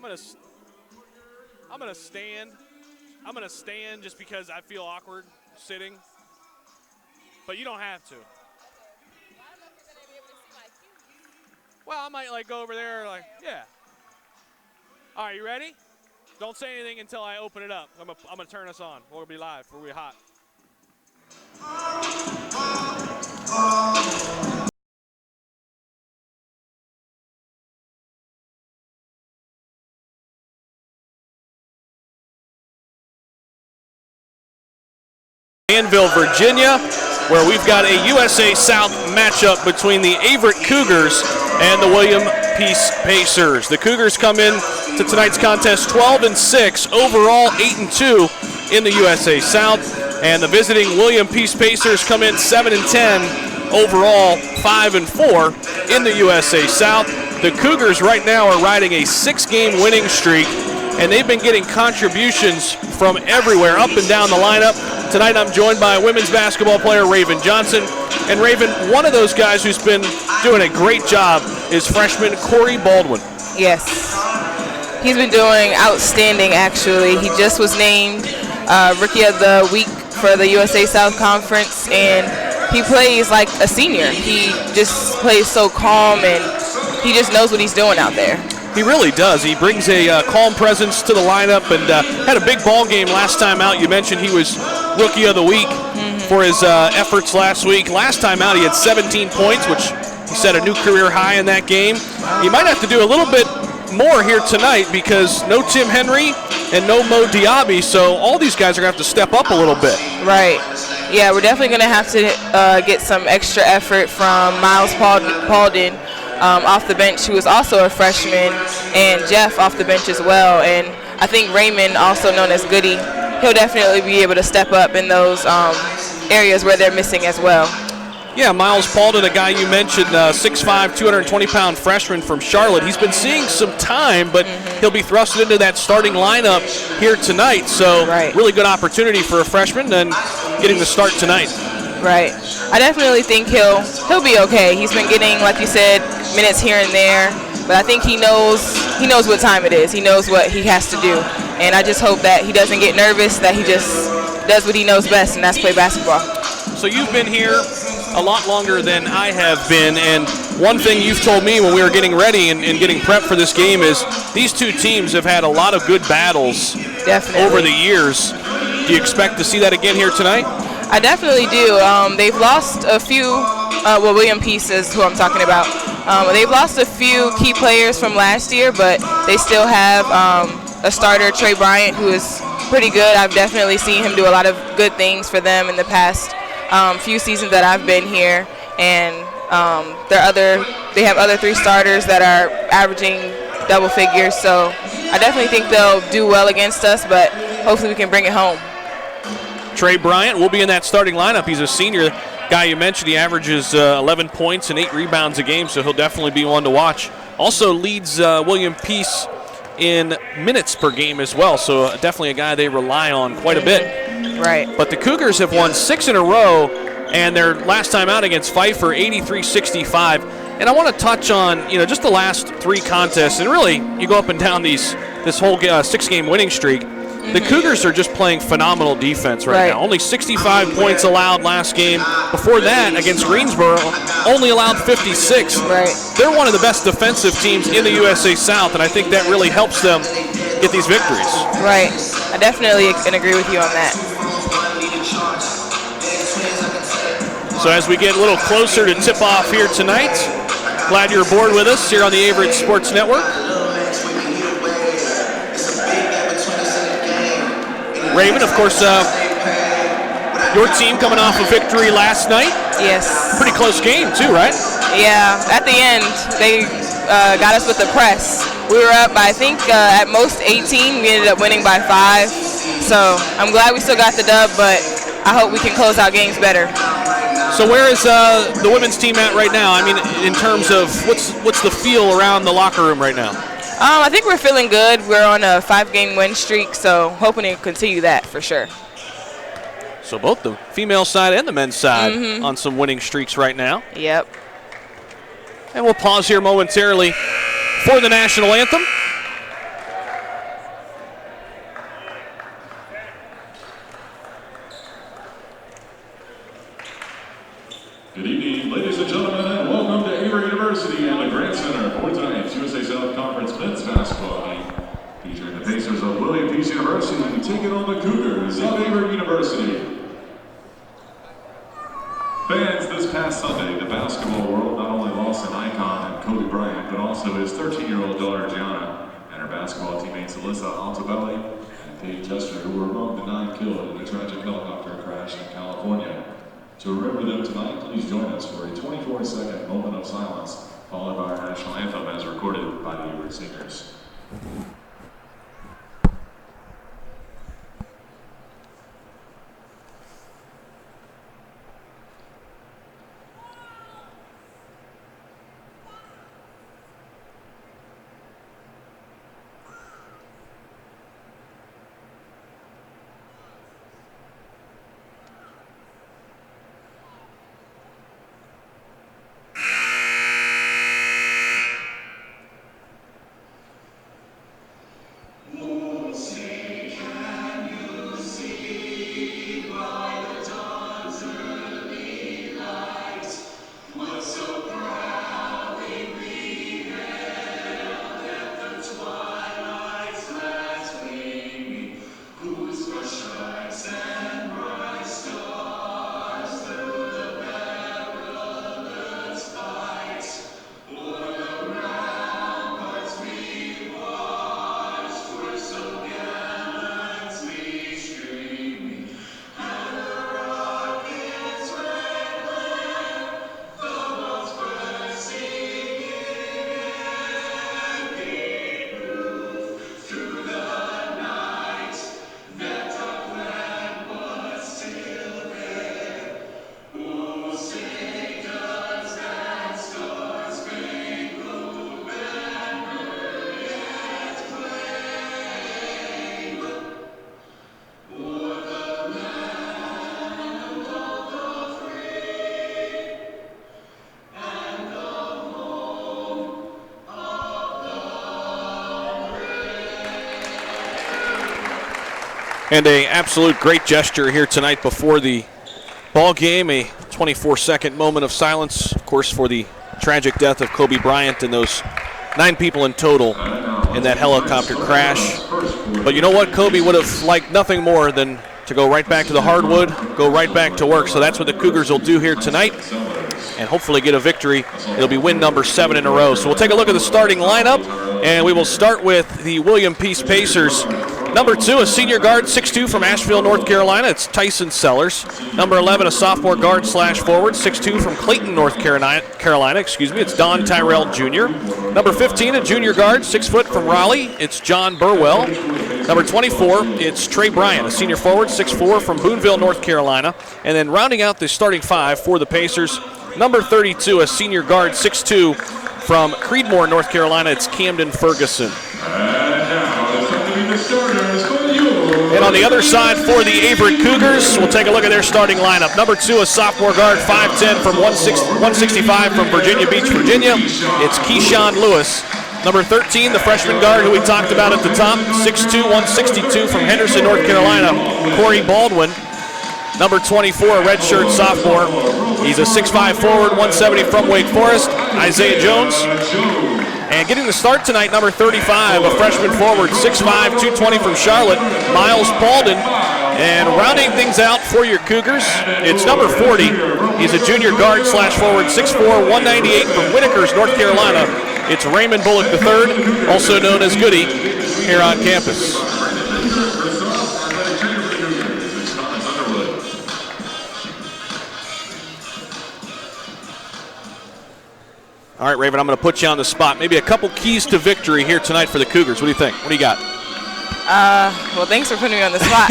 I'm gonna stand. I'm gonna stand just because I feel awkward sitting. But you don't have to. Well, I might like go over there, like, yeah. All right, you ready? Don't say anything until I open it up. I'm gonna turn us on. We'll be live. We'll be hot. Danville, Virginia, where we've got a USA South matchup between the Averett Cougars and the William Peace Pacers. The Cougars come in to tonight's contest 12-6, overall 8-2 in the USA South, and the visiting William Peace Pacers come in 7-10, overall 5-4 in the USA South. The Cougars right now are riding a 6-game winning streak, and they've been getting contributions from everywhere, up and down the lineup. Tonight I'm joined by women's basketball player Raven Johnson. And Raven, one of those guys who's been doing a great job is freshman Corey Baldwin. Yes, he's been doing outstanding actually. He just was named Rookie of the Week for the USA South Conference, and he plays like a senior. He just plays so calm, and he just knows what he's doing out there. He really does. He brings a calm presence to the lineup and had a big ball game last time out. You mentioned he was Rookie of the Week for his efforts last week. Last time out he had 17 points, which he set a new career high in that game. He might have to do a little bit more here tonight because no Tim Henry and no Mo Diaby, so all these guys are going to have to step up a little bit. Right. Yeah, we're definitely going to have to get some extra effort from Miles Paulden off the bench, who is also a freshman, and Jeff off the bench as well. And I think Raymond, also known as Goody, he'll definitely be able to step up in those areas where they're missing as well. Yeah, Miles Paulden, a guy you mentioned, 6'5", 220-pound freshman from Charlotte. He's been seeing some time, but he'll be thrusted into that starting lineup here tonight. So really good opportunity for a freshman and getting the start tonight. Right. I definitely think he'll be okay. He's been getting, like you said, minutes here and there, but I think he knows what time it is. He knows what he has to do, and I just hope that he doesn't get nervous, that he just does what he knows best, and that's play basketball. So you've been here a lot longer than I have been, and one thing you've told me when we were getting ready and getting prepped for this game is these two teams have had a lot of good battles over the years. Do you expect to see that again here tonight? I definitely do. They've lost a few, William Peace is who I'm talking about. They've lost a few key players from last year, but they still have a starter, Trey Bryant, who is pretty good. I've definitely seen him do a lot of good things for them in the past few seasons that I've been here. And they have other 3 starters that are averaging double figures. So I definitely think they'll do well against us, but hopefully we can bring it home. Trey Bryant will be in that starting lineup. He's a senior guy you mentioned. He averages 11 points and 8 rebounds a game, so he'll definitely be one to watch. Also leads William Peace in minutes per game as well, so definitely a guy they rely on quite a bit. Right. But the Cougars have won 6 in a row, and their last time out against Pfeiffer, 83-65. And I want to touch on, just the last 3 contests, and really you go up and down this whole 6-game winning streak. The Cougars are just playing phenomenal defense right now. Only 65 points allowed last game. Before that, against Greensboro, only allowed 56. They're one of the best defensive teams in the USA South, and I think that really helps them get these victories. Right. I definitely can agree with you on that. So as we get a little closer to tip-off here tonight, glad you're aboard with us here on the Averett Sports Network. Raven, of course, your team coming off a victory last night. Yes. Pretty close game, too, right? Yeah. At the end, they got us with the press. We were up by, I think, at most 18. We ended up winning by 5. So I'm glad we still got the dub, but I hope we can close out games better. So where is the women's team at right now? I mean, in terms of what's the feel around the locker room right now? I think we're feeling good. We're on a 5-game win streak, so hoping to continue that for sure. So both the female side and the men's side on some winning streaks right now. Yep. And we'll pause here momentarily for the national anthem. basketball game featuring the Pacers of William Peace University taking on the Cougars of Averett University. Fans, this past Sunday, the basketball world not only lost an icon in Kobe Bryant, but also his 13-year-old daughter Gianna and her basketball teammates Alyssa Altobelli and Paige Chester, who were among the 9 killed in a tragic helicopter crash in California. To remember them tonight, please join us for a 24-second moment of silence, followed by our national anthem as recorded by the Averett Singers. And a absolute great gesture here tonight before the ball game, a 24-second moment of silence, of course, for the tragic death of Kobe Bryant and those 9 people in total in that helicopter crash. But you know what? Kobe would have liked nothing more than to go right back to the hardwood, go right back to work. So that's what the Cougars will do here tonight and hopefully get a victory. It'll be win number 7 in a row. So we'll take a look at the starting lineup, and we will start with the William Peace Pacers. Number 2, a senior guard, 6'2", from Asheville, North Carolina. It's Tyson Sellers. Number 11, a sophomore guard slash forward, 6'2", from Clayton, North Carolina. It's Don Tyrell Jr. Number 15, a junior guard, 6 foot, from Raleigh. It's John Burwell. Number 24, it's Trey Bryant, a senior forward, 6'4", from Boonville, North Carolina. And then rounding out the starting 5 for the Pacers, number 32, a senior guard, 6'2", from Creedmoor, North Carolina. It's Camden Ferguson. And on the other side for the Averett Cougars, we'll take a look at their starting lineup. Number 2, a sophomore guard, 5'10", from 165 from Virginia Beach, Virginia. It's Keyshawn Lewis. Number 13, the freshman guard who we talked about at the top, 6'2", 162 from Henderson, North Carolina, Corey Baldwin. Number 24, a redshirt sophomore. He's a 6'5 forward, 170 from Wake Forest, Isaiah Jones. And getting the start tonight, number 35, a freshman forward, 6'5", 220 from Charlotte, Miles Paulden. And rounding things out for your Cougars, it's number 40. He's a junior guard slash forward, 6'4", 198 from Whitakers, North Carolina. It's Raymond Bullock III, also known as Goody, here on campus. All right, Raven, I'm going to put you on the spot. Maybe a couple keys to victory here tonight for the Cougars. What do you think? What do you got? Well, thanks for putting me on the spot.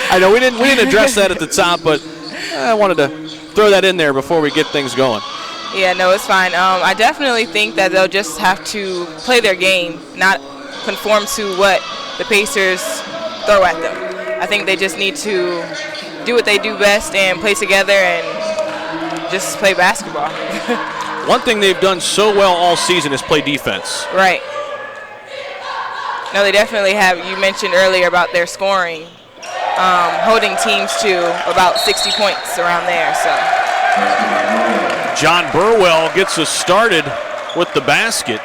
I know we didn't address that at the top, but I wanted to throw that in there before we get things going. Yeah, no, it's fine. I definitely think that they'll just have to play their game, not conform to what the Pacers throw at them. I think they just need to do what they do best and play together and just play basketball. One thing they've done so well all season is play defense. Right. No, they definitely have. You mentioned earlier about their scoring, holding teams to about 60 points around there. So John Burwell gets us started with the basket.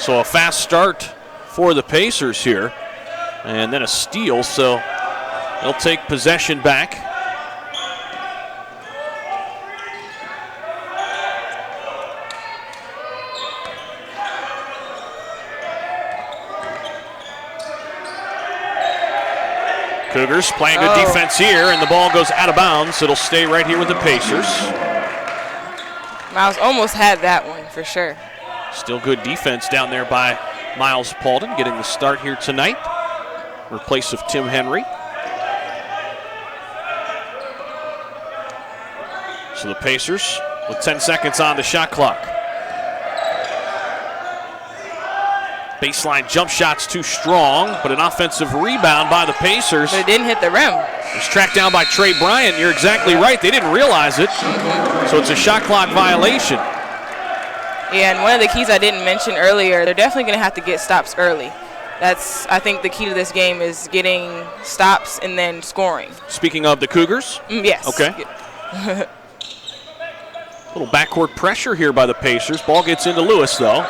So a fast start for the Pacers here. And then a steal, so they'll take possession back. Cougars playing good defense here, and the ball goes out of bounds. It'll stay right here with the Pacers. Miles almost had that one for sure. Still good defense down there by Miles Paulden, getting the start here tonight in place of Tim Henry. So the Pacers with 10 seconds on the shot clock. Baseline jump shot's too strong, but an offensive rebound by the Pacers. But it didn't hit the rim. It was tracked down by Trey Bryant. You're exactly right. They didn't realize it. So it's a shot clock violation. Yeah, and one of the keys I didn't mention earlier, they're definitely going to have to get stops early. That's, I think, the key to this game is getting stops and then scoring. Speaking of the Cougars? Yes. Okay. Little backcourt pressure here by the Pacers. Ball gets into Lewis, though.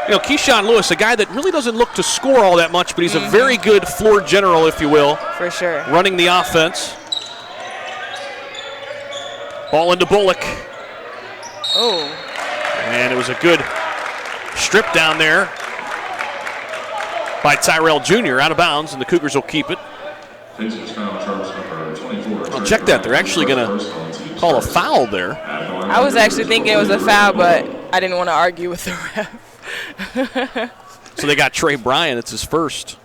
You know, Keyshawn Lewis, a guy that really doesn't look to score all that much, but he's a very good floor general, if you will. For sure. Running the offense. Ball into Bullock. Oh. And it was a good strip down there by Tyrell Jr. out of bounds, and the Cougars will keep it. Well, check that. They're actually going to call a foul there. I was actually thinking it was a foul, but I didn't want to argue with the ref. So they got Trey Bryant. It's his first.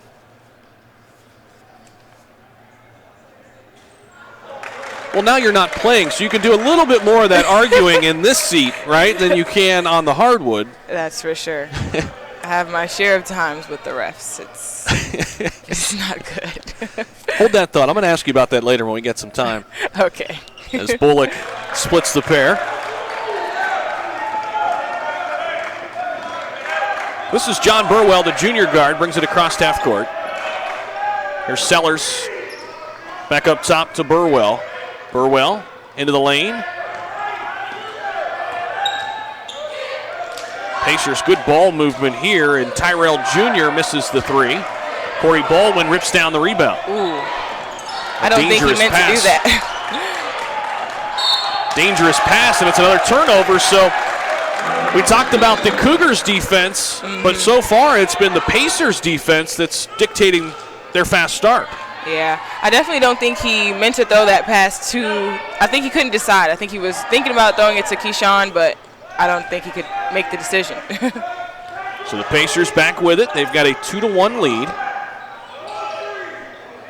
Well, now you're not playing, so you can do a little bit more of that arguing in this seat, right, than you can on the hardwood. That's for sure. I have my share of times with the refs. It's not good. Hold that thought. I'm going to ask you about that later when we get some time. Okay. As Bullock splits the pair. This is John Burwell, the junior guard, brings it across half court. Here's Sellers back up top to Burwell. Burwell into the lane. Pacers good ball movement here, and Tyrell Jr. misses the three. Corey Baldwin rips down the rebound. Ooh. I don't think he meant to do that. Dangerous pass, and it's another turnover. So we talked about the Cougars' defense, but so far it's been the Pacers' defense that's dictating their fast start. Yeah, I definitely don't think he meant to throw that pass to, I think he couldn't decide. I think he was thinking about throwing it to Keyshawn, but I don't think he could make the decision. So the Pacers back with it. They've got a 2-1 lead.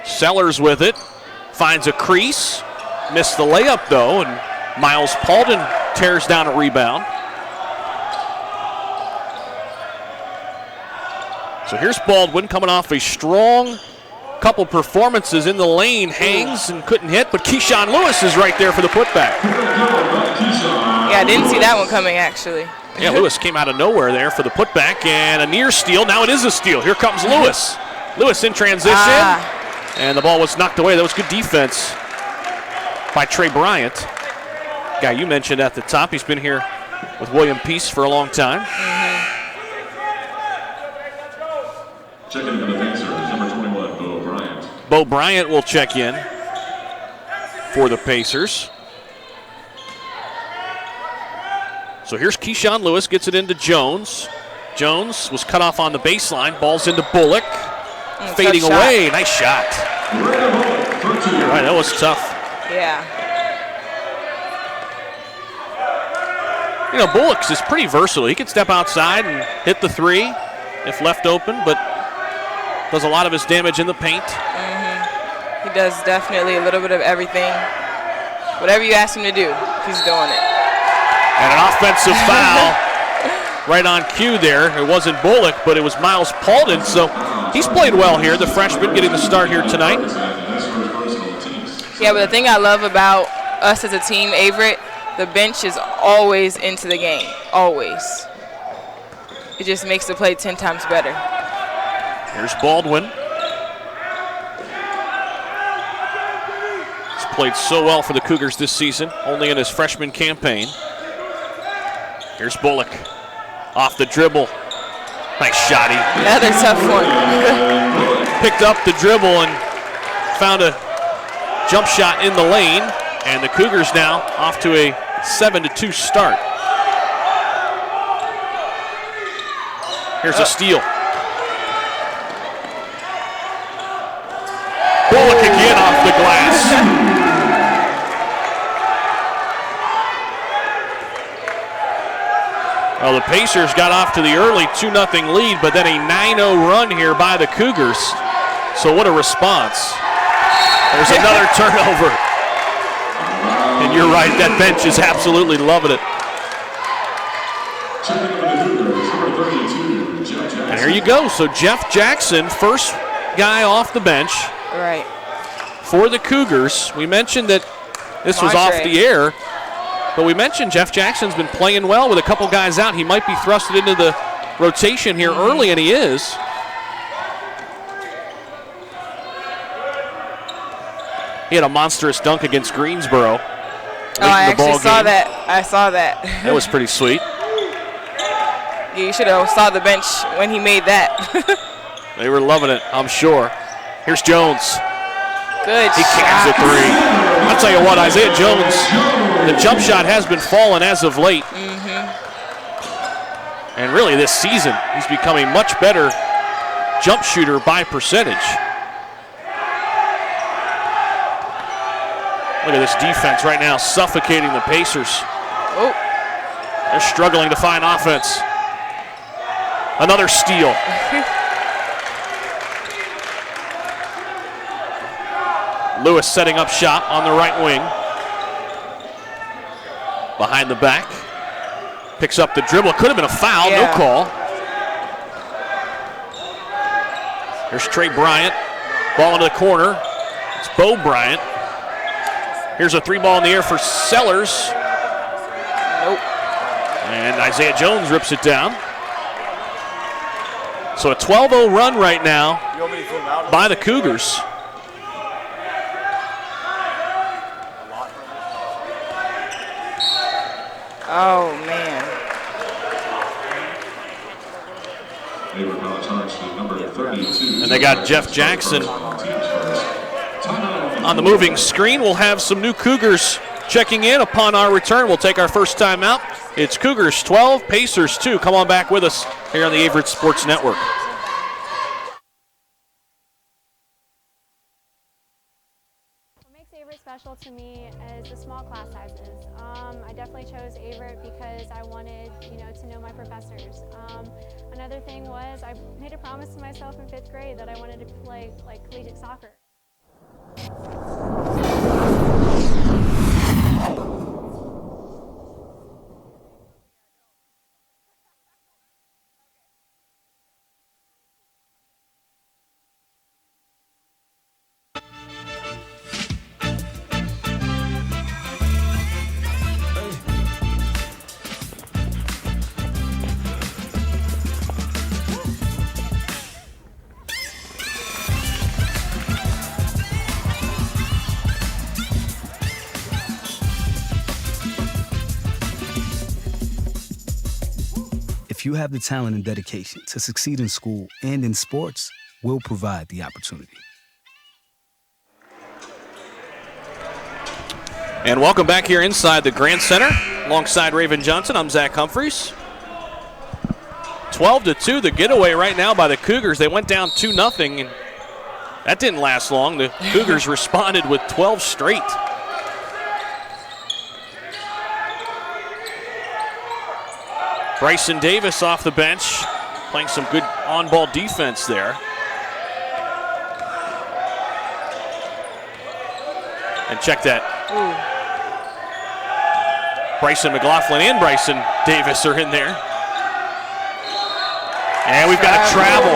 Sellers with it. Finds a crease. Missed the layup, though, and Miles Paulden tears down a rebound. So here's Baldwin coming off a strong couple performances in the lane. Hangs and couldn't hit, but Keyshawn Lewis is right there for the putback. Yeah, I didn't see that one coming, actually. Yeah, Lewis came out of nowhere there for the putback, and a near steal. Now it is a steal. Here comes Lewis. Lewis in transition, and the ball was knocked away. That was good defense by Trey Bryant. Guy you mentioned at the top. He's been here with William Peace for a long time. Checking in for the Pacers, number 21, Bo Bryant. Bo Bryant will check in for the Pacers. So here's Keyshawn Lewis, gets it into Jones. Jones was cut off on the baseline. Ball's into Bullock. Fading away. Nice shot. You're right, that was tough. Yeah. You know, Bullock is pretty versatile. He can step outside and hit the three if left open, but does a lot of his damage in the paint. He does definitely a little bit of everything. Whatever you ask him to do, he's doing it. And an offensive foul right on cue there. It wasn't Bullock, but it was Miles Paulden. So he's played well here, the freshman getting the start here tonight. Yeah, but the thing I love about us as a team, Averett, the bench is always into the game, always. It just makes the play 10 times better. Here's Baldwin. He's played so well for the Cougars this season, only in his freshman campaign. Here's Bullock off the dribble. Nice shotty. Another tough one. Picked up the dribble and found a jump shot in the lane. And the Cougars now off to a 7-2 start. Here's a steal. Bullock again off the glass. Well, the Pacers got off to the early 2-0 lead, but then a 9-0 run here by the Cougars. So what a response. There's another turnover. And you're right, that bench is absolutely loving it. And here you go. So Jeff Jackson, first guy off the bench. Right. For the Cougars. We mentioned that this was off the air. But we mentioned Jeff Jackson's been playing well with a couple guys out. He might be thrusted into the rotation here early, and he is. He had a monstrous dunk against Greensboro. Oh, I actually saw that. I saw that. That was pretty sweet. Yeah, you should have saw the bench when he made that. They were loving it, I'm sure. Here's Jones. Good He cans a three. I'll tell you what, Isaiah Jones, the jump shot has been falling as of late. And really this season, he's become a much better jump shooter by percentage. Look at this defense right now, suffocating the Pacers. Oh. They're struggling to find offense. Another steal. Lewis setting up shot on the right wing. Behind the back. Picks up the dribble. Could have been a foul, no call. Here's Trey Bryant. Ball into the corner. It's Bo Bryant. Here's a three ball in the air for Sellers. Nope. And Isaiah Jones rips it down. So a 12-0 run right now by the Cougars. Oh, man. And they got Jeff Jackson on the moving screen. We'll have some new Cougars checking in upon our return. We'll take our first time out. It's Cougars 12, Pacers 2. Come on back with us here on the Averett Sports Network. What makes Averett special to me is the small class sizes. I definitely chose Averett because I wanted, to know my professors. Another thing was I made a promise to myself in 5th grade that I wanted to play collegiate soccer. If you have the talent and dedication to succeed in school and in sports, we'll provide the opportunity. And welcome back here inside the Grant Center. Alongside Raven Johnson, I'm Zach Humphreys. 12-2, the getaway right now by the Cougars. They went down 2-0, and that didn't last long. The Cougars responded with 12 straight. Bryson Davis off the bench, playing some good on-ball defense there. And check that. Ooh. Bryson McLaughlin and Bryson Davis are in there. And we've got a travel.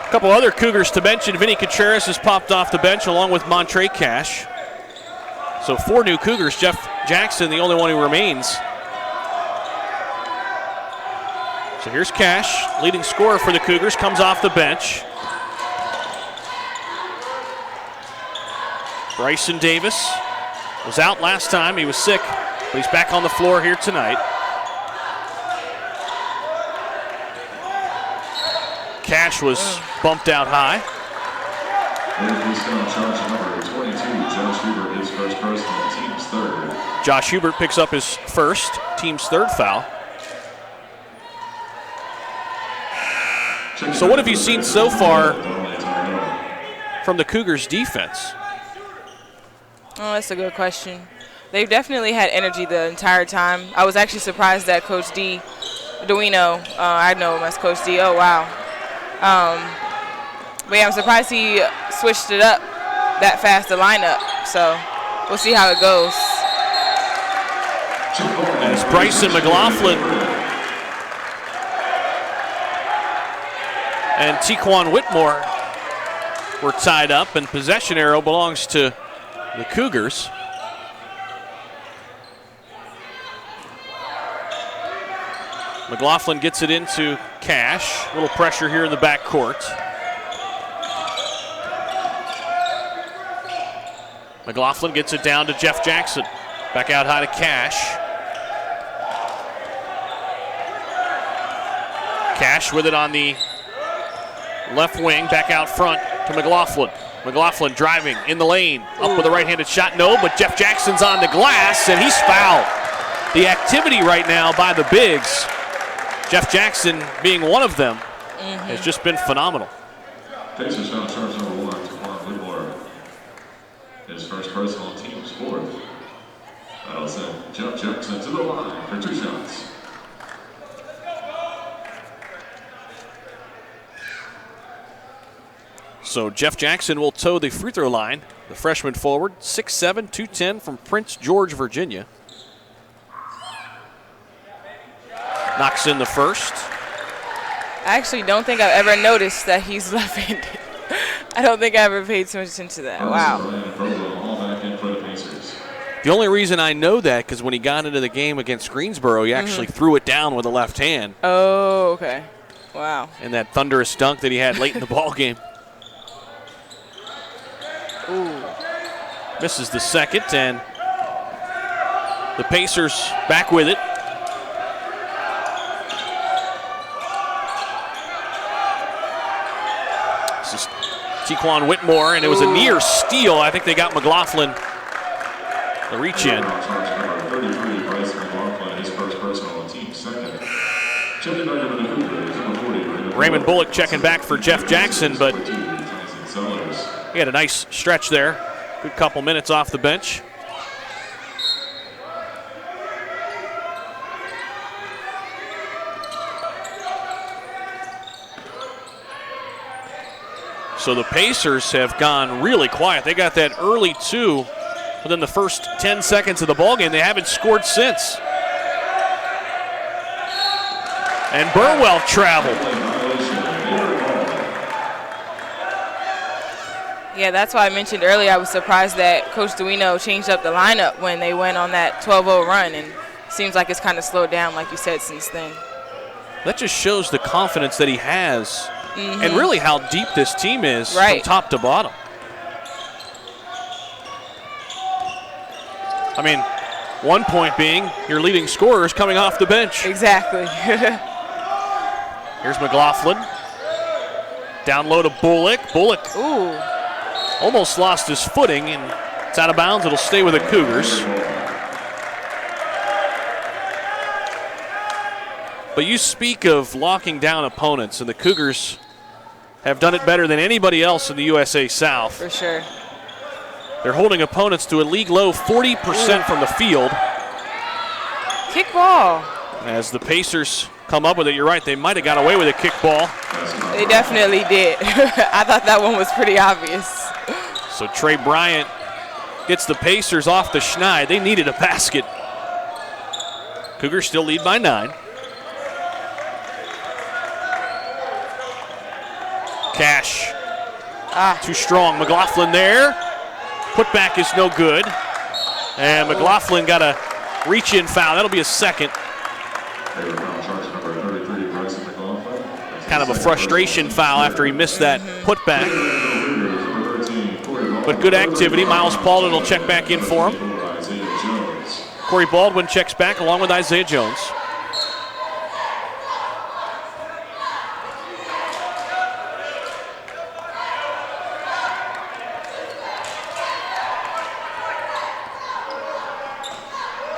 A couple other Cougars to mention. Vinny Contreras has popped off the bench along with Montre Cash. So 4 new Cougars. Jeff Jackson, the only one who remains. So here's Cash, leading scorer for the Cougars, comes off the bench. Bryson Davis was out last time. He was sick, but he's back on the floor here tonight. Cash was bumped out high. Josh Hubert picks up his first, team's third foul. So what have you seen so far from the Cougars' defense? Oh, that's a good question. They've definitely had energy the entire time. I was actually surprised that Coach D, Duino, I know him as Coach D, oh wow. But yeah, I'm surprised he switched it up that fast, the lineup. So we'll see how it goes. As Bryson McLaughlin and Tequan Whitmore were tied up, and possession arrow belongs to the Cougars. McLaughlin gets it into Cash. A little pressure here in the backcourt. McLaughlin gets it down to Jeff Jackson. Back out high to Cash. Cash with it on the left wing, back out front to McLaughlin. McLaughlin driving in the lane, up with a right-handed shot, no, but Jeff Jackson's on the glass, and he's fouled. The activity right now by the bigs, Jeff Jackson being one of them, has just been phenomenal. Pacers foul charge number 1, Tequan Whitmore. His first personal, team's fourth. That'll send Jeff Jackson to the line for 2 shots. So Jeff Jackson will toe the free throw line. The freshman forward, 6'7", 210 from Prince George, Virginia. Knocks in the first. I actually don't think I've ever noticed that he's left-handed. I don't think I ever paid so much attention to that. Wow. The only reason I know that because when he got into the game against Greensboro, he actually threw it down with the left hand. Oh, okay. Wow. And that thunderous dunk that he had late in the ball game. Ooh. Misses the second, and the Pacers back with it. This is Tequan Whitmore, and it was a near steal. I think they got McLaughlin the reach in. Raymond Bullock checking back for Jeff Jackson, but he had a nice stretch there. Good couple minutes off the bench. So the Pacers have gone really quiet. They got that early 2 within the first 10 seconds of the ballgame. They haven't scored since. And Burwell traveled. Yeah, that's why I mentioned earlier I was surprised that Coach Duino changed up the lineup when they went on that 12-0 run, and seems like it's kind of slowed down, like you said, since then. That just shows the confidence that he has and really how deep this team is from top to bottom. I mean, one point being your leading scorer is coming off the bench. Exactly. Here's McLaughlin. Down low to Bullock. Bullock almost lost his footing, and it's out of bounds. It'll stay with the Cougars. But you speak of locking down opponents, and the Cougars have done it better than anybody else in the USA South. For sure. They're holding opponents to a league low 40% from the field. Kick ball. As the Pacers come up with it, you're right, they might have got away with a kick ball. They definitely did. I thought that one was pretty obvious. So Trey Bryant gets the Pacers off the schneid. They needed a basket. Cougars still lead by 9. Cash. Too strong. McLaughlin there. Putback is no good. And McLaughlin got a reach-in foul. That'll be a second. Kind of a frustration foul after he missed that putback. But good activity. Miles Paulden will check back in for him. Corey Baldwin checks back along with Isaiah Jones.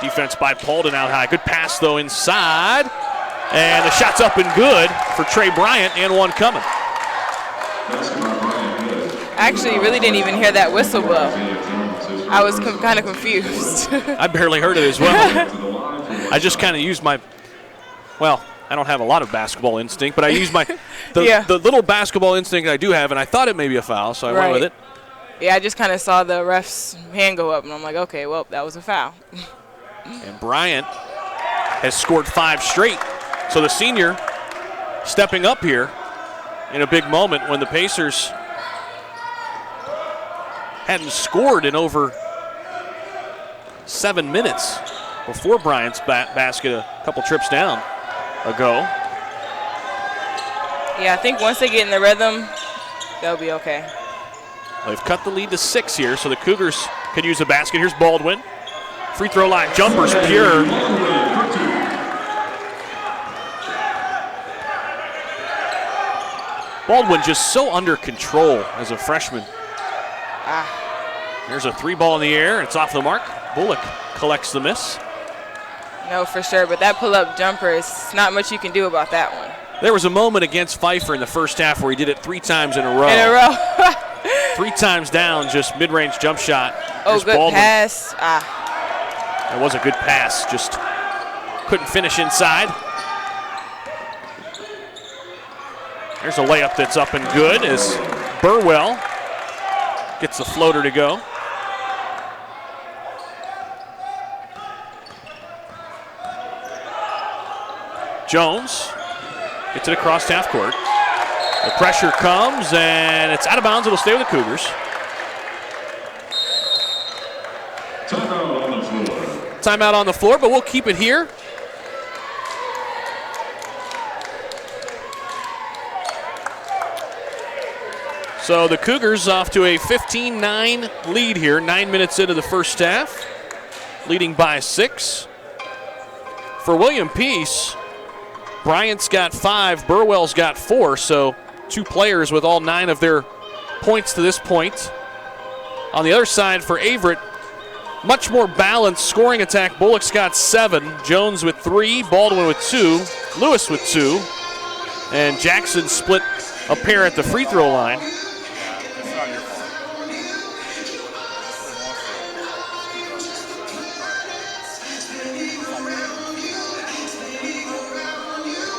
Defense by Paulden out high. Good pass, though, inside. And the shot's up and good for Trey Bryant, and one coming. I actually really didn't even hear that whistle blow. I was kind of confused. I barely heard it as well. I just kind of used my, well, I don't have a lot of basketball instinct, but I use the little basketball instinct I do have, and I thought it may be a foul, so I went with it. Yeah, I just kind of saw the ref's hand go up, and I'm like, okay, well, that was a foul. And Bryant has scored 5 straight. So the senior stepping up here in a big moment when the Pacers hadn't scored in over 7 minutes before Bryant's basket a couple trips down ago. Yeah, I think once they get in the rhythm, they'll be okay. They've cut the lead to 6 here, so the Cougars could use a basket. Here's Baldwin. Free throw line jumper's pure. Baldwin just so under control as a freshman. There's a 3 ball in the air. It's off the mark. Bullock collects the miss. No, for sure, but that pull-up jumper, it's not much you can do about that one. There was a moment against Pfeiffer in the first half where he did it 3 times in a row. 3 times down, just mid-range jump shot. Oh, There's good Baldwin. pass. That was a good pass, just couldn't finish inside. There's a layup that's up and good as Burwell gets the floater to go. Jones gets it across half court. The pressure comes and it's out of bounds. It'll stay with the Cougars. Timeout on the floor. Timeout on the floor, but we'll keep it here. So the Cougars off to a 15-9 lead here, 9 minutes into the first half, leading by 6. For William Peace, Bryant's got 5, Burwell's got 4, so 2 players with all 9 of their points to this point. On the other side for Averett, much more balanced scoring attack. Bullock's got 7, Jones with 3, Baldwin with 2, Lewis with 2, and Jackson split a pair at the free throw line.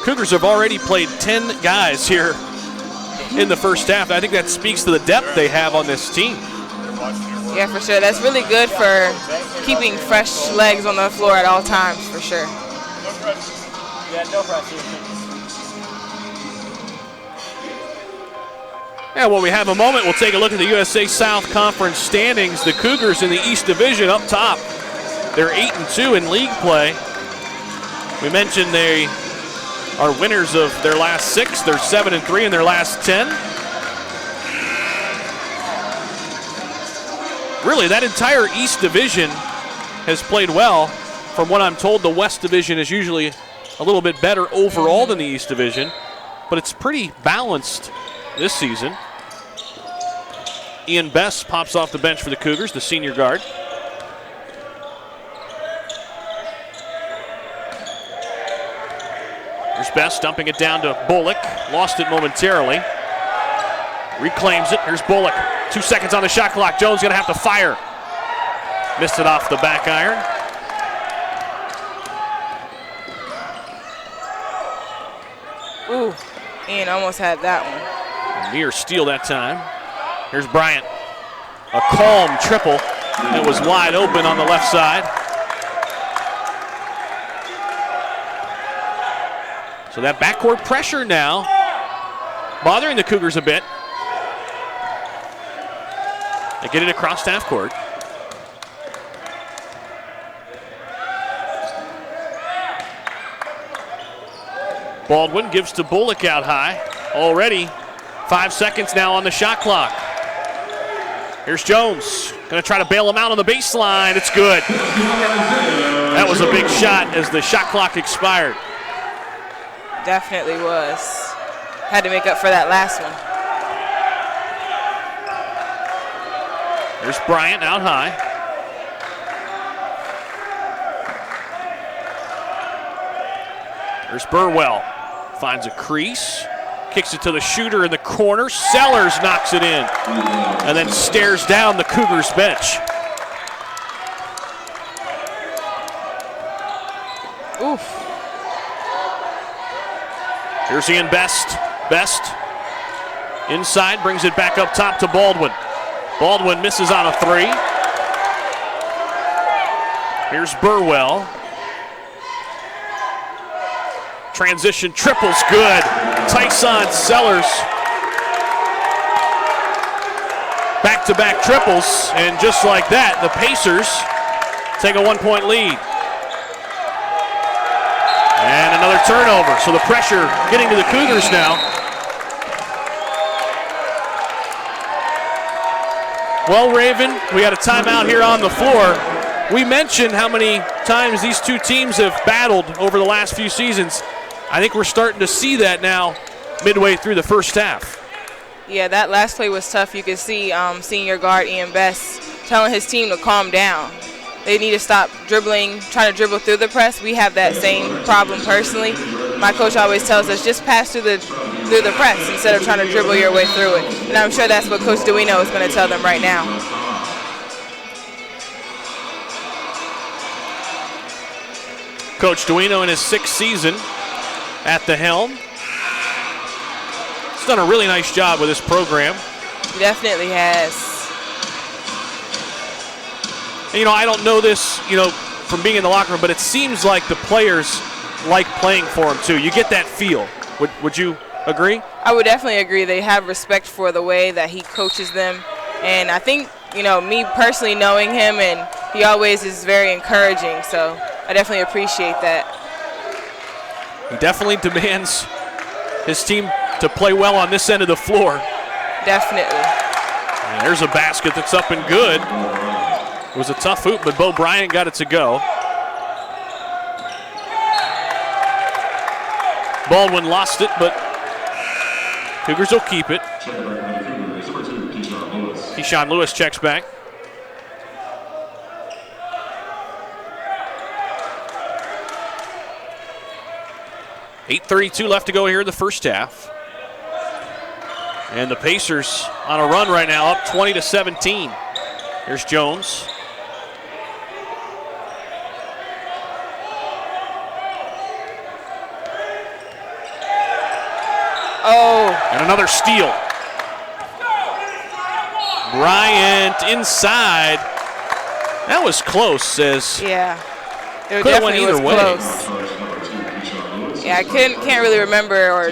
Cougars have already played 10 guys here in the first half. I think that speaks to the depth they have on this team. Yeah, for sure. That's really good for keeping fresh legs on the floor at all times, for sure. And when we have a moment, we'll take a look at the USA South Conference standings. The Cougars in the East Division up top. They're 8-2 in league play. We mentioned they are winners of their last 6. They're 7-3 in their last 10. Really, that entire East Division has played well. From what I'm told, the West Division is usually a little bit better overall than the East Division, but it's pretty balanced this season. Ian Best pops off the bench for the Cougars, the senior guard. There's Best dumping it down to Bullock. Lost it momentarily. Reclaims it. Here's Bullock. 2 seconds on the shot clock. Jones going to have to fire. Missed it off the back iron. Ooh, Ian almost had that one. A near steal that time. Here's Bryant. A calm triple. It was wide open on the left side. So that backcourt pressure now bothering the Cougars a bit. They get it across half court. Baldwin gives to Bullock out high. Already 5 seconds now on the shot clock. Here's Jones. Going to try to bail him out on the baseline. It's good. That was a big shot as the shot clock expired. Definitely was. Had to make up for that last one. There's Bryant out high. There's Burwell. Finds a crease. Kicks it to the shooter in the corner. Sellers knocks it in. And then stares down the Cougars bench. Oof. Here's Ian Best. Best inside, brings it back up top to Baldwin. Baldwin misses on a three. Here's Burwell. Transition triple's good. Tyson Sellers. Back-to-back triples, and just like that, the Pacers take a 1-point lead. And another turnover, so the pressure getting to the Cougars now. Well, Raven, we got a timeout here on the floor. We mentioned how many times these two teams have battled over the last few seasons. I think we're starting to see that now midway through the first half. Yeah, that last play was tough. You could see senior guard Ian Best telling his team to calm down. They need to stop dribbling, trying to dribble through the press. We have that same problem personally. My coach always tells us just pass through the press instead of trying to dribble your way through it. And I'm sure that's what Coach Duino is going to tell them right now. Coach Duino in his 6th season at the helm. He's done a really nice job with this program. He definitely has. And, I don't know this, from being in the locker room, but it seems like the players like playing for him too. You get that feel. Would you agree? I would definitely agree. They have respect for the way that he coaches them. And I think, me personally knowing him, and he always is very encouraging. So I definitely appreciate that. He definitely demands his team to play well on this end of the floor. Definitely. And there's a basket that's up and good. It was a tough hoop, but Bo Bryant got it to go. Baldwin lost it, but Cougars will keep it. Keyshawn Lewis checks back. .8:32 left to go here in the first half. And the Pacers on a run right now, up 20-17. Here's Jones. Oh. And another steal. Bryant inside. That was close. Yeah. It could have went either way. Close. Yeah, I can't really remember or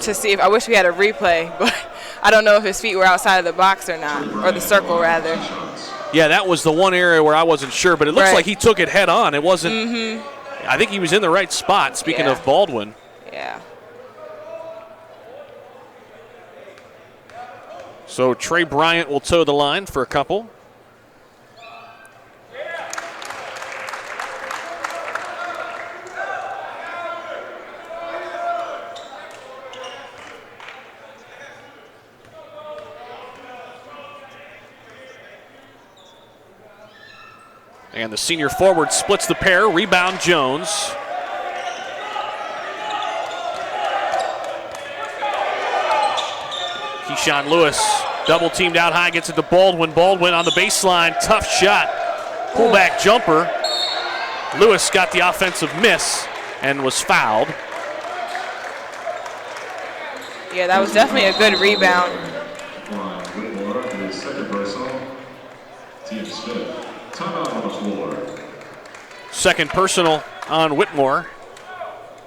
to see if I wish we had a replay, but I don't know if his feet were outside of the box or not, or the circle rather. Yeah, that was the one area where I wasn't sure, but it looks like he took it head on. It wasn't. I think he was in the right spot. Speaking of Baldwin. Yeah. So Trey Bryant will toe the line for a couple. And the senior forward splits the pair. Rebound Jones. Keyshawn Lewis double teamed out high, gets it to Baldwin. Baldwin on the baseline, tough shot. Pullback jumper. Lewis got the offensive miss and was fouled. Yeah, that was definitely a good rebound. Second personal on Whitmore.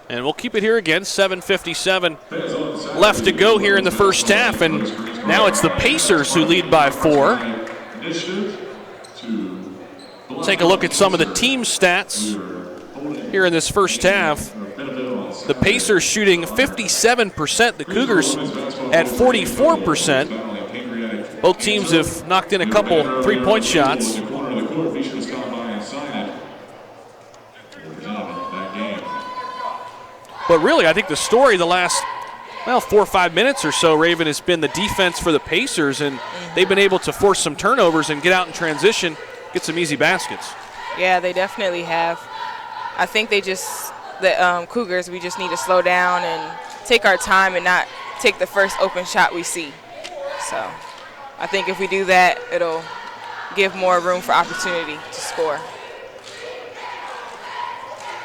And we'll keep it here again, 7:57 left to go here in the first half. And now it's the Pacers who lead by 4. Take a look at some of the team stats here in this first half. The Pacers shooting 57%, the Cougars at 44%. Both teams have knocked in a couple three-point shots. But really, I think the story the last, 4 or 5 minutes or so, Raven, has been the defense for the Pacers, and they've been able to force some turnovers and get out in transition, get some easy baskets. Yeah, they definitely have. I think the the Cougars, we just need to slow down and take our time and not take the first open shot we see. So I think if we do that, it'll give more room for opportunity to score.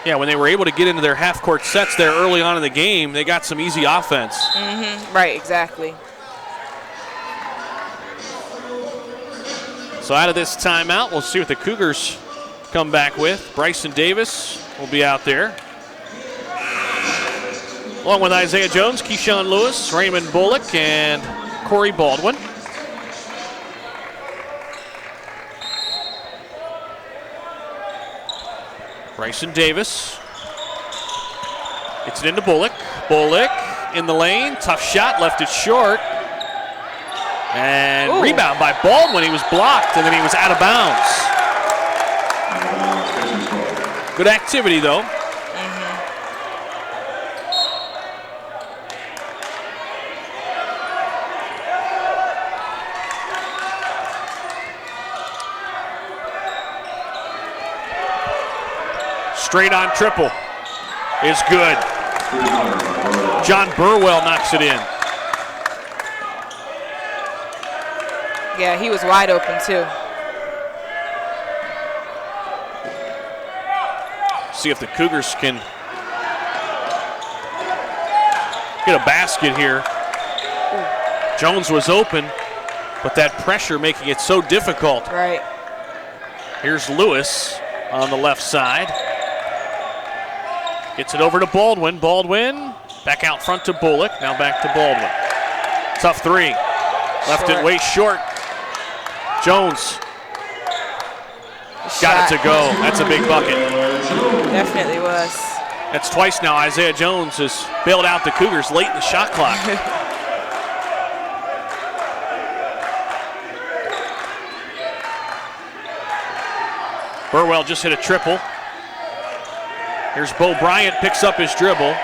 Yeah, when they were able to get into their half-court sets there early on in the game, they got some easy offense. Right, exactly. So out of this timeout, we'll see what the Cougars come back with. Bryson Davis will be out there, along with Isaiah Jones, Keyshawn Lewis, Raymond Bullock, and Corey Baldwin. Bryson Davis gets it into Bullock. Bullock in the lane, tough shot, left it short. And rebound by Baldwin. He was blocked, and then he was out of bounds. Good activity, though. Straight on triple is good. John Burwell knocks it in. Yeah, he was wide open too. See if the Cougars can get a basket here. Jones was open, but that pressure making it so difficult. Right. Here's Lewis on the left side. Gets it over to Baldwin. Baldwin back out front to Bullock. Now back to Baldwin. Tough three. Left it way short. Jones got it to go. That's a big bucket. Definitely was. That's twice now Isaiah Jones has bailed out the Cougars late in the shot clock. Burwell just hit a triple. Here's Bo Bryant, picks up his dribble.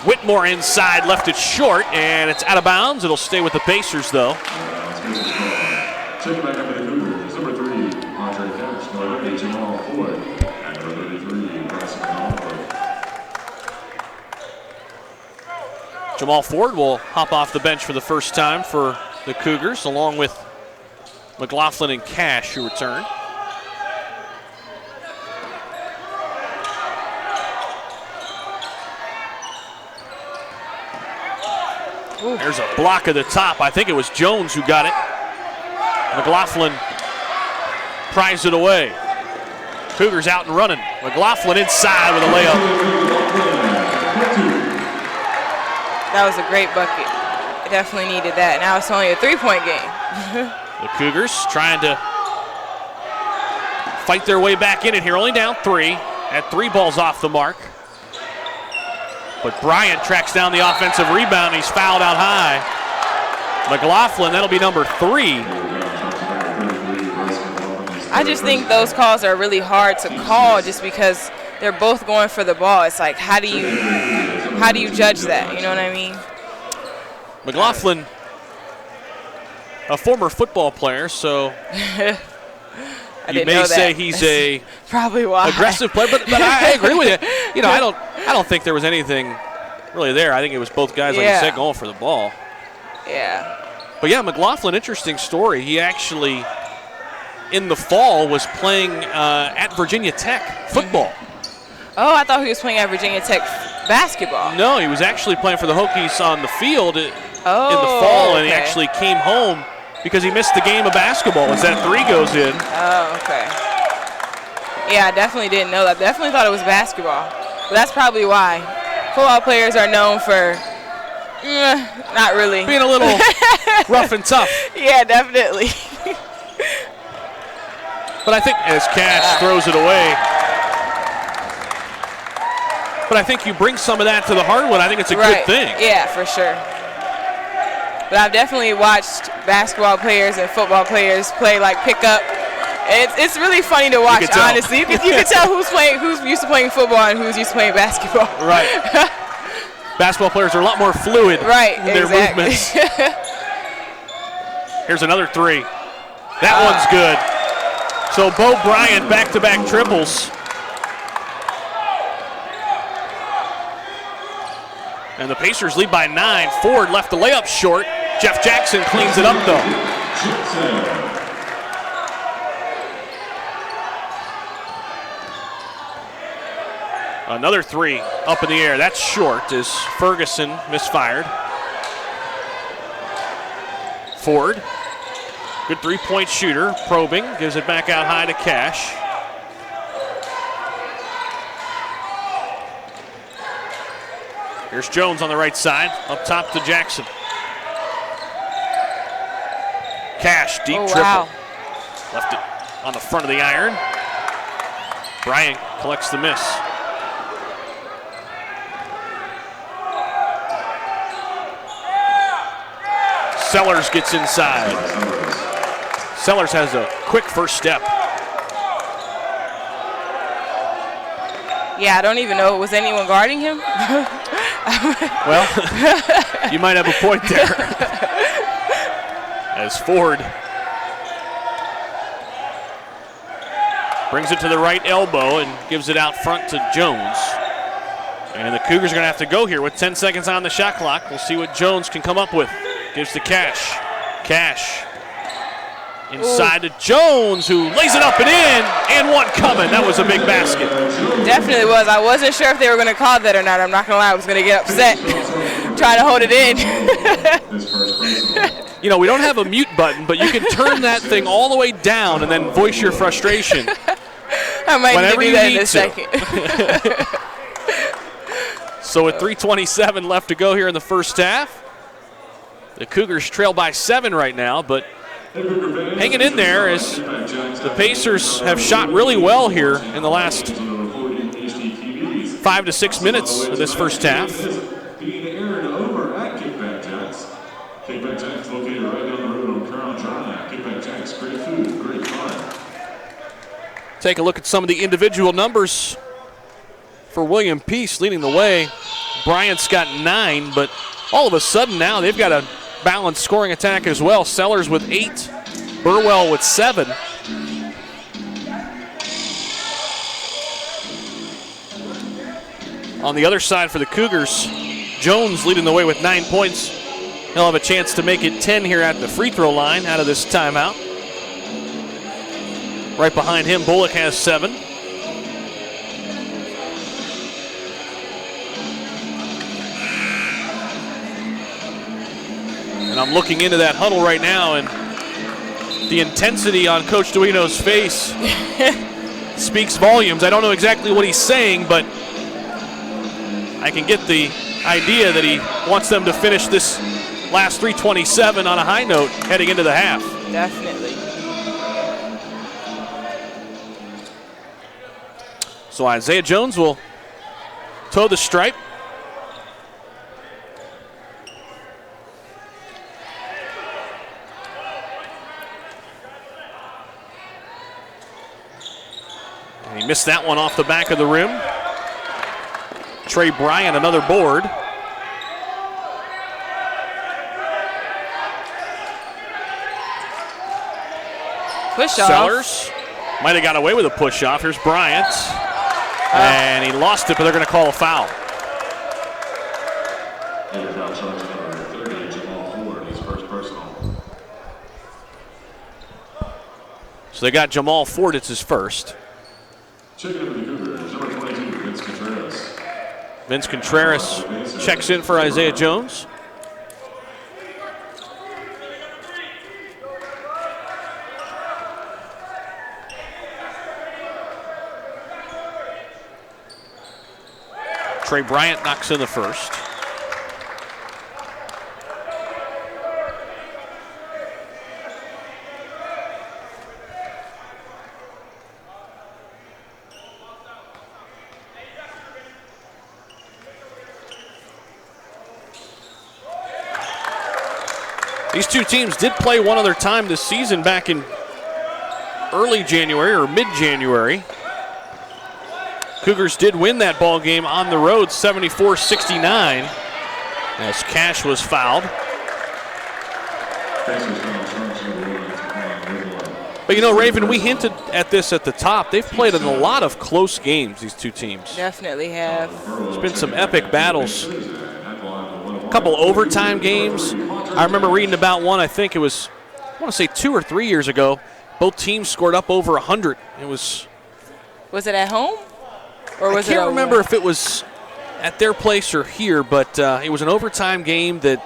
Whitmore inside, left it short, and it's out of bounds. It'll stay with the Pacers, though. Check back up to the Cougars. Number 3, Andre Cash. Number 8, Jamal Ford. And number 33, Bryson Ford. Jamal Ford will hop off the bench for the first time for the Cougars, along with McLaughlin and Cash, who return. There's a block at the top. I think it was Jones who got it. McLaughlin pries it away. Cougars out and running. McLaughlin inside with a layup. That was a great bucket. I definitely needed that. Now it's only a 3-point game. The Cougars trying to fight their way back in it here. Only down 3 at 3 balls off the mark. But Bryant tracks down the offensive rebound. He's fouled out high. McLaughlin, that'll be number 3. I just think those calls are really hard to call just because they're both going for the ball. It's like, how do you judge that? You know what I mean? McLaughlin, a former football player, so you may say he's a probably why aggressive player, but I agree with you. You know, I don't think there was anything really there. I think it was both guys, like you said, going for the ball. Yeah. But yeah, McLaughlin, interesting story. He actually, in the fall, was playing at Virginia Tech football. Oh, I thought he was playing at Virginia Tech basketball. No, he was actually playing for the Hokies on the field in the fall, and he actually came home because he missed the game of basketball as that 3 goes in. Oh, okay. Yeah, I definitely didn't know that. Definitely thought it was basketball. But that's probably why. Football players are known for not really. Being a little rough and tough. Yeah, definitely. But I think as Cash throws it away, but I think you bring some of that to the hardwood. I think it's a good thing. Yeah, for sure. But I've definitely watched basketball players and football players play like pickup. It's really funny to watch, honestly. You can tell who's used to playing football and who's used to playing basketball. Right. Basketball players are a lot more fluid in their movements. Here's another 3. That one's good. So Bo Bryant back-to-back triples. And the Pacers lead by 9. Ford left the layup short. Jeff Jackson cleans it up, though. Another three up in the air. That's short as Ferguson misfired. Ford, good three-point shooter, probing, gives it back out high to Cash. Here's Jones on the right side, up top to Jackson. Cash, deep triple. Wow. Left it on the front of the iron. Bryant collects the miss. Sellers gets inside. Sellers has a quick first step. Yeah, I don't even know. Was anyone guarding him? Well, you might have a point there. As Ford brings it to the right elbow and gives it out front to Jones. And the Cougars are going to have to go here with 10 seconds on the shot clock. We'll see what Jones can come up with. Gives to Cash. Cash inside to Jones, who lays it up and in, and one coming. That was a big basket. Definitely was. I wasn't sure if they were going to call that or not. I'm not going to lie. I was going to get upset trying to hold it in. You know, we don't have a mute button, but you can turn that thing all the way down and then voice your frustration. I might need to do that in a second. So with 3:27 left to go here in the first half, the Cougars trail by 7 right now, but hanging in there as the Pacers have shot really well here in the last 5 to 6 minutes of this first half. Being aired over at Kickback Jacks. Kickback Jacks located right down the road on Crown Drive. Kickback Jacks, great food, great fun. Take a look at some of the individual numbers for William Peace leading the way. Bryant's got 9, but all of a sudden now they've got a balanced scoring attack as well. Sellers with 8, Burwell with 7. On the other side for the Cougars, Jones leading the way with 9 points. He'll have a chance to make it 10 here at the free throw line out of this timeout. Right behind him, Bullock has 7. And I'm looking into that huddle right now, and the intensity on Coach Duino's face speaks volumes. I don't know exactly what he's saying, but I can get the idea that he wants them to finish this last 3:27 on a high note heading into the half. Definitely. So Isaiah Jones will toe the stripe. And he missed that one off the back of the rim. Trey Bryant, another board. Push off. Sellers might have got away with a push off. Here's Bryant. And he lost it, but they're going to call a foul. And foul charge number 30, Jamal Ford, his first personal. So they got Jamal Ford, it's his first. Checking in with the Cougars, number 22, Vince Contreras. Vince Contreras checks in for Isaiah Jones. Trey Bryant knocks in the first. These two teams did play one other time this season back in early January or mid-January. Cougars did win that ball game on the road, 74-69, as Cash was fouled. But, you know, Raven, we hinted at this at the top. They've played in a lot of close games, these two teams. Definitely have. There's been some epic battles. A couple overtime games. I remember reading about one, I think it was, I want to say 2 or 3 years ago. Both teams scored up over 100. Was it at home? Or was I can't remember if it was at their place or here, but it was an overtime game that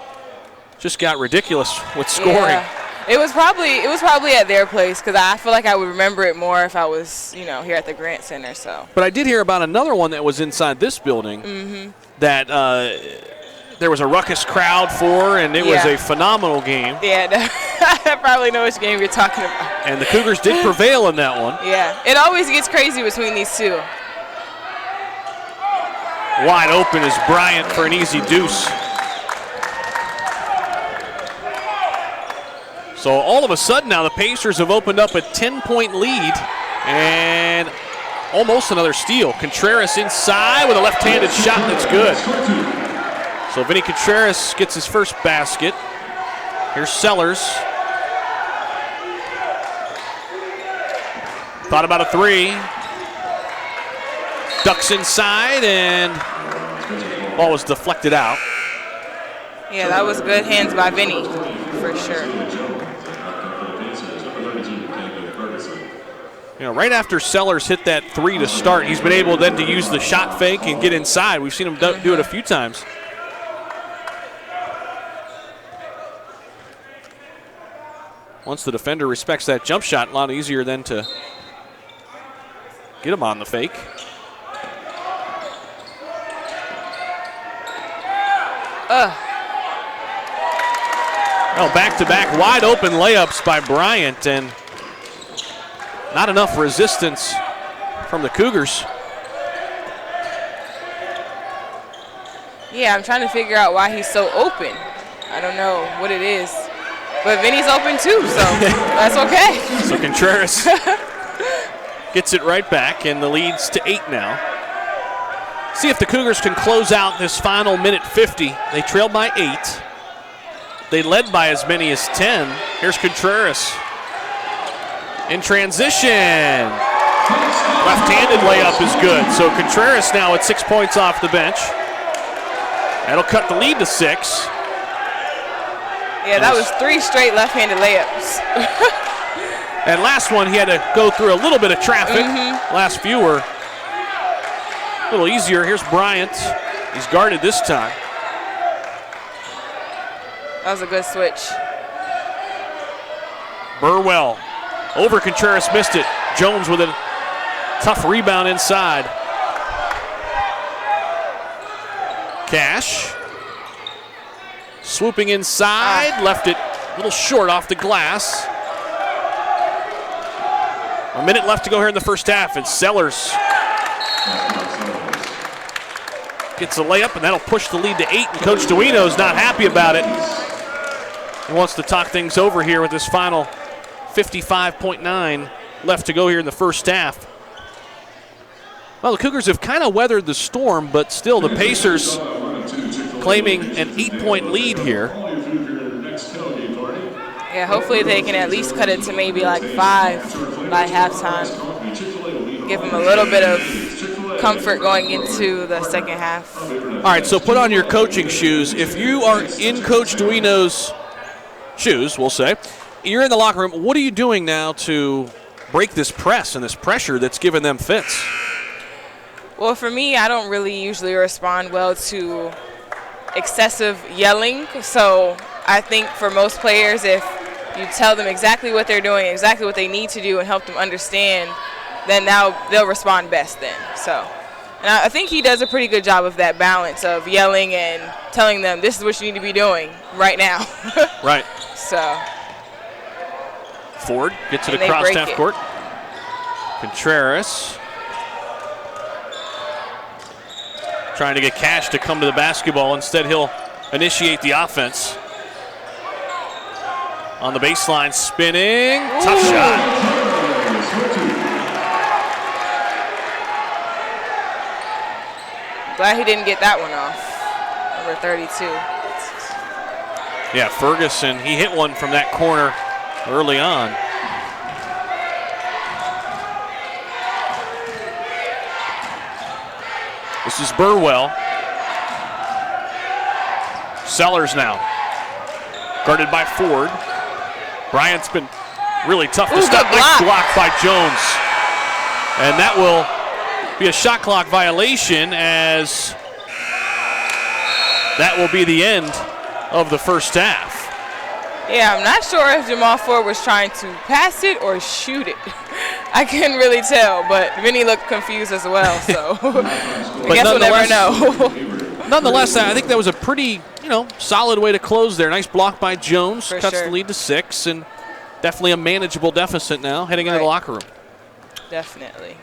just got ridiculous with scoring. Yeah. It was probably at their place because I feel like I would remember it more if I was, you know, here at the Grant Center. So. But I did hear about another one that was inside this building that there was a ruckus crowd for, and it was a phenomenal game. Yeah, I probably know which game you're talking about. And the Cougars did prevail in that one. Yeah, it always gets crazy between these two. Wide open is Bryant for an easy deuce. So all of a sudden now the Pacers have opened up a 10-point lead and almost another steal. Contreras inside with a left-handed shot that's good. So Vinny Contreras gets his first basket. Here's Sellers. Thought about a three. Ducks inside and ball was deflected out. Yeah, that was good hands by Vinny for sure. You know, right after Sellers hit that three to start, he's been able then to use the shot fake and get inside. We've seen him do it a few times. Once the defender respects that jump shot, a lot easier then to get him on the fake. Back-to-back wide open layups by Bryant, and not enough resistance from the Cougars. Yeah, I'm trying to figure out why he's so open. I don't know what it is. But Vinny's open too, so that's okay. So Contreras gets it right back, and the lead's to 8 now. See if the Cougars can close out this final minute 50. They trailed by 8. They led by as many as 10. Here's Contreras. In transition. Left-handed layup is good. So Contreras now at 6 points off the bench. That'll cut the lead to 6. Yeah, that was 3 straight left-handed layups. And last one, he had to go through a little bit of traffic. Last few were a little easier. Here's Bryant. He's guarded this time. That was a good switch. Burwell over Contreras, missed it. Jones with a tough rebound inside. Cash swooping inside, left it a little short off the glass. A minute left to go here in the first half, and Sellers gets a layup, and that'll push the lead to 8, and Coach Duino's not happy about it. He wants to talk things over here with this final 55.9 left to go here in the first half. Well, the Cougars have kind of weathered the storm, but still the Pacers claiming an 8-point lead here. Yeah, hopefully they can at least cut it to maybe like 5 by halftime. Give them a little bit of comfort going into the second half. All right, so put on your coaching shoes. If you are in Coach Duino's shoes, we'll say, you're in the locker room, what are you doing now to break this press and this pressure that's given them fits? Well, for me, I don't really usually respond well to excessive yelling. So I think for most players, if you tell them exactly what they're doing, exactly what they need to do, and help them understand, then they'll respond best then. So, and I think he does a pretty good job of that balance of yelling and telling them this is what you need to be doing right now. Right. So. Ford gets it across half court. Contreras trying to get Cash to come to the basketball. Instead, he'll initiate the offense. On the baseline, spinning. Ooh. Tough shot. Glad he didn't get that one off. Number 32. Yeah, Ferguson, he hit one from that corner early on. This is Burwell. Sellers now. Guarded by Ford. Bryant's been really tough to stop. Nice block by Jones. And that will be a shot clock violation, as that will be the end of the first half. Yeah, I'm not sure if Jamal Ford was trying to pass it or shoot it. I couldn't really tell, but Vinny looked confused as well, so I guess we'll never know. Nonetheless, I think that was a pretty, solid way to close there. Nice block by Jones, cuts the lead to 6, and definitely a manageable deficit now heading into the locker room. Definitely.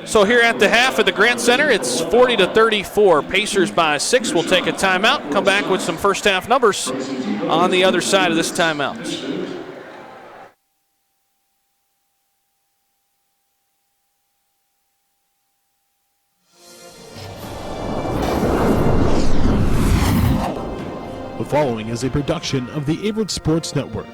So here at the half at the Grant Center, it's 40-34. Pacers by 6. We'll take a timeout, come back with some first half numbers on the other side of this timeout. The following is a production of the Averett Sports Network.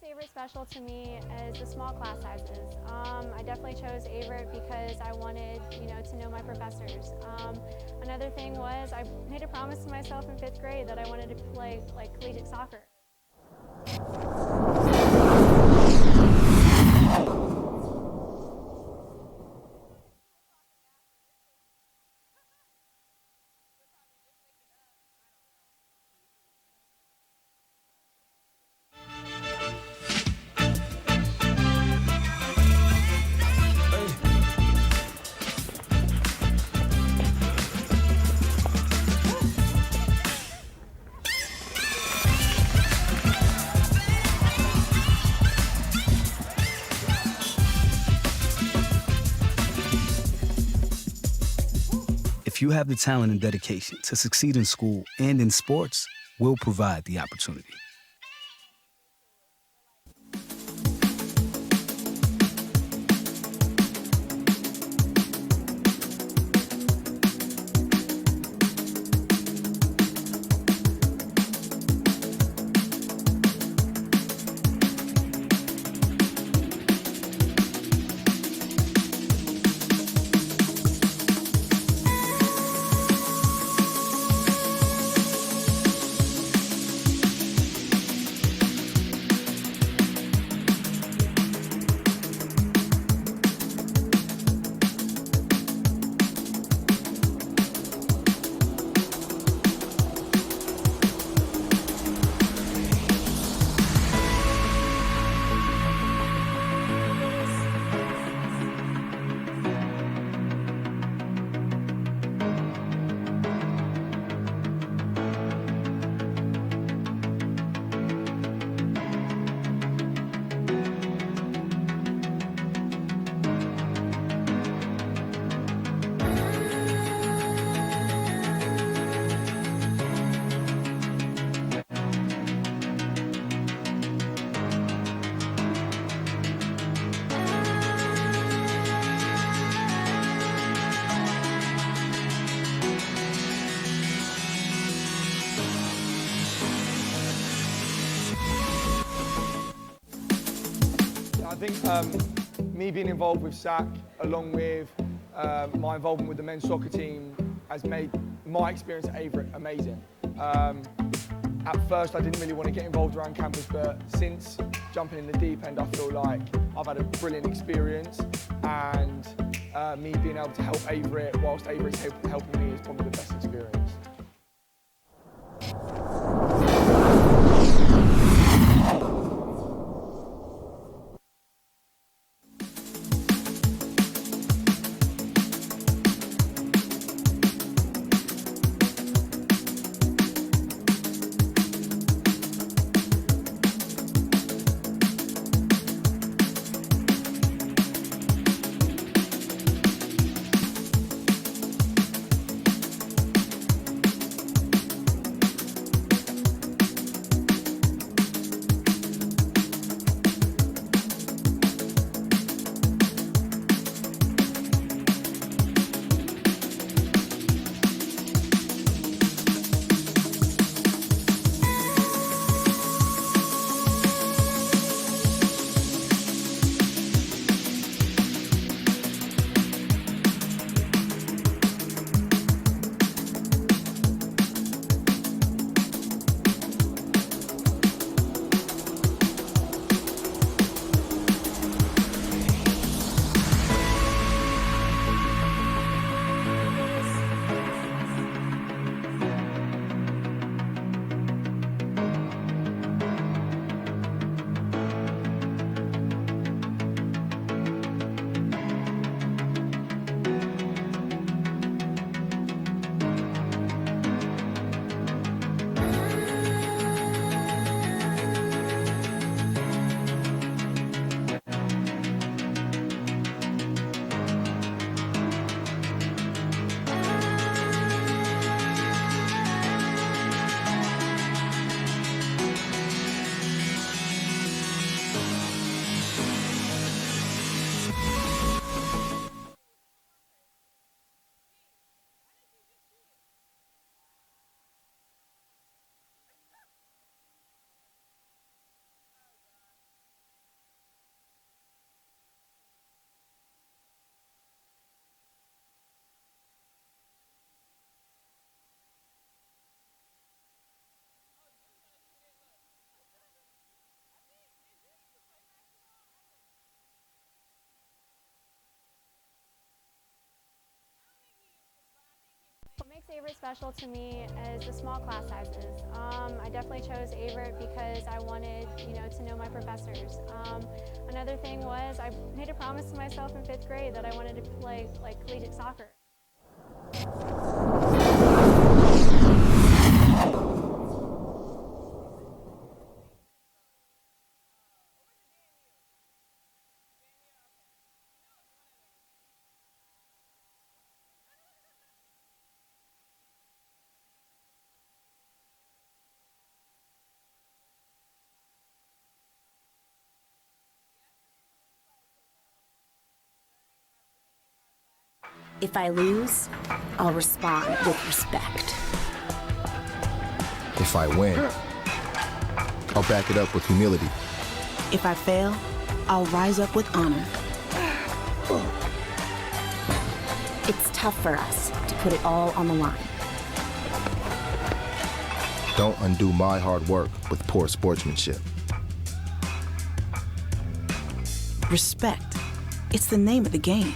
Averett special to me is the small class sizes. I definitely chose Averett because I wanted, to know my professors. Another thing was I made a promise to myself in 5th grade that I wanted to play collegiate soccer. If you have the talent and dedication to succeed in school and in sports, we'll provide the opportunity. I think me being involved with SAC, along with my involvement with the men's soccer team, has made my experience at Averett amazing. At first, I didn't really want to get involved around campus, but since jumping in the deep end, I feel like I've had a brilliant experience, and me being able to help Averett whilst Averett's helping me is probably the best experience. What makes Averett special to me is the small class sizes. I definitely chose Averett because I wanted, to know my professors. Another thing was I made a promise to myself in 5th grade that I wanted to play collegiate soccer. If I lose, I'll respond with respect. If I win, I'll back it up with humility. If I fail, I'll rise up with honor. It's tough for us to put it all on the line. Don't undo my hard work with poor sportsmanship. Respect. It's the name of the game.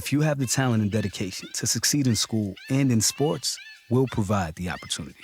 If you have the talent and dedication to succeed in school and in sports, we'll provide the opportunity.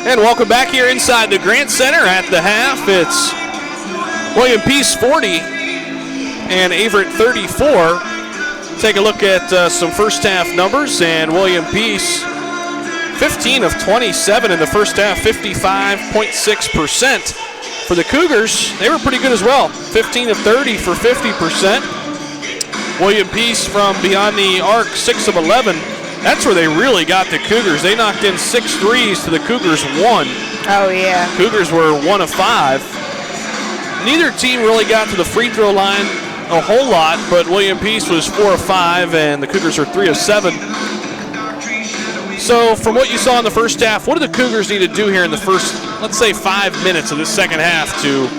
And welcome back here inside the Grant Center at the half. It's William Peace 40 and Averett 34. Take a look at some first half numbers, and William Peace 15 of 27 in the first half, 55.6%. For the Cougars, they were pretty good as well, 15 of 30 for 50%. William Peace from beyond the arc, 6 of 11. That's where they really got the Cougars. They knocked in 6 threes to the Cougars 1. Oh, yeah. Cougars were 1 of 5. Neither team really got to the free throw line a whole lot, but William Peace was 4 of 5, and the Cougars are 3 of 7. So from what you saw in the first half, what do the Cougars need to do here in the first, let's say, 5 minutes of this second half to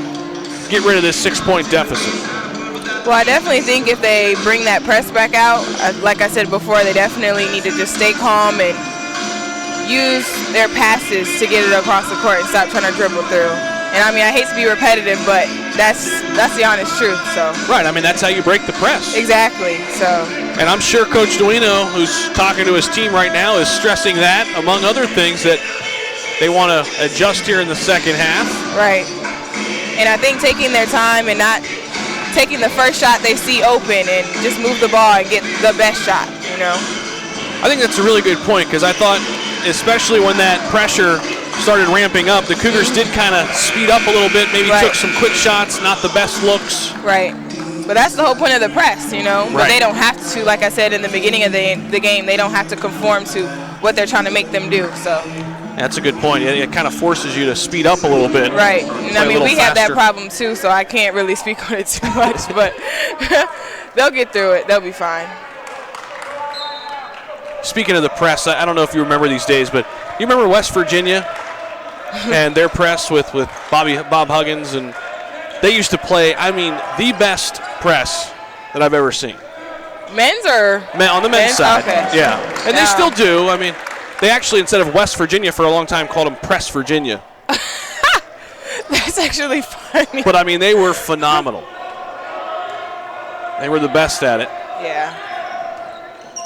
get rid of this 6-point deficit? Well, I definitely think if they bring that press back out, like I said before, they definitely need to just stay calm and use their passes to get it across the court and stop trying to dribble through. And I mean, I hate to be repetitive, but that's the honest truth. So right, I mean, that's how you break the press. Exactly. So. And I'm sure Coach Duino, who's talking to his team right now, is stressing that, among other things, that they want to adjust here in the second half. Right. And I think taking their time and not taking the first shot they see open and just move the ball and get the best shot, you know. I think that's a really good point, because I thought, especially when that pressure started ramping up, the Cougars did kind of speed up a little bit, maybe took some quick shots, not the best looks. Right. But that's the whole point of the press, you know. But they don't have to, like I said in the beginning of the game, they don't have to conform to what they're trying to make them do. So that's a good point. It kind of forces you to speed up a little bit. Right. And I mean, we have that problem too, so I can't really speak on it too much. But they'll get through it. They'll be fine. Speaking of the press, I don't know if you remember these days, but you remember West Virginia and their press with Bob Huggins, and they used to play, I mean, the best press that I've ever seen. Men's or? On the men's side. Okay. Yeah. And they still do. I mean, they actually, instead of West Virginia for a long time, called them Press Virginia. That's actually funny. But, I mean, they were phenomenal. They were the best at it. Yeah.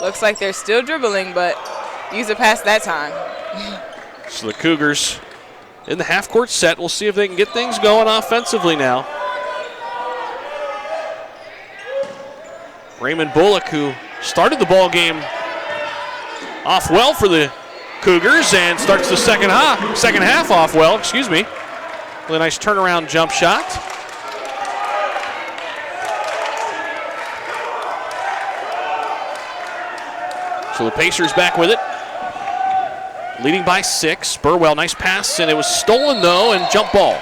Looks like they're still dribbling, but use it past that time. So the Cougars in the half-court set. We'll see if they can get things going offensively now. Raymond Bullock, who started the ball game off well for the Cougars and starts the second half off well, excuse me. With a nice turnaround jump shot. So the Pacers back with it. Leading by 6. Burwell, nice pass, and it was stolen, though, and jump ball.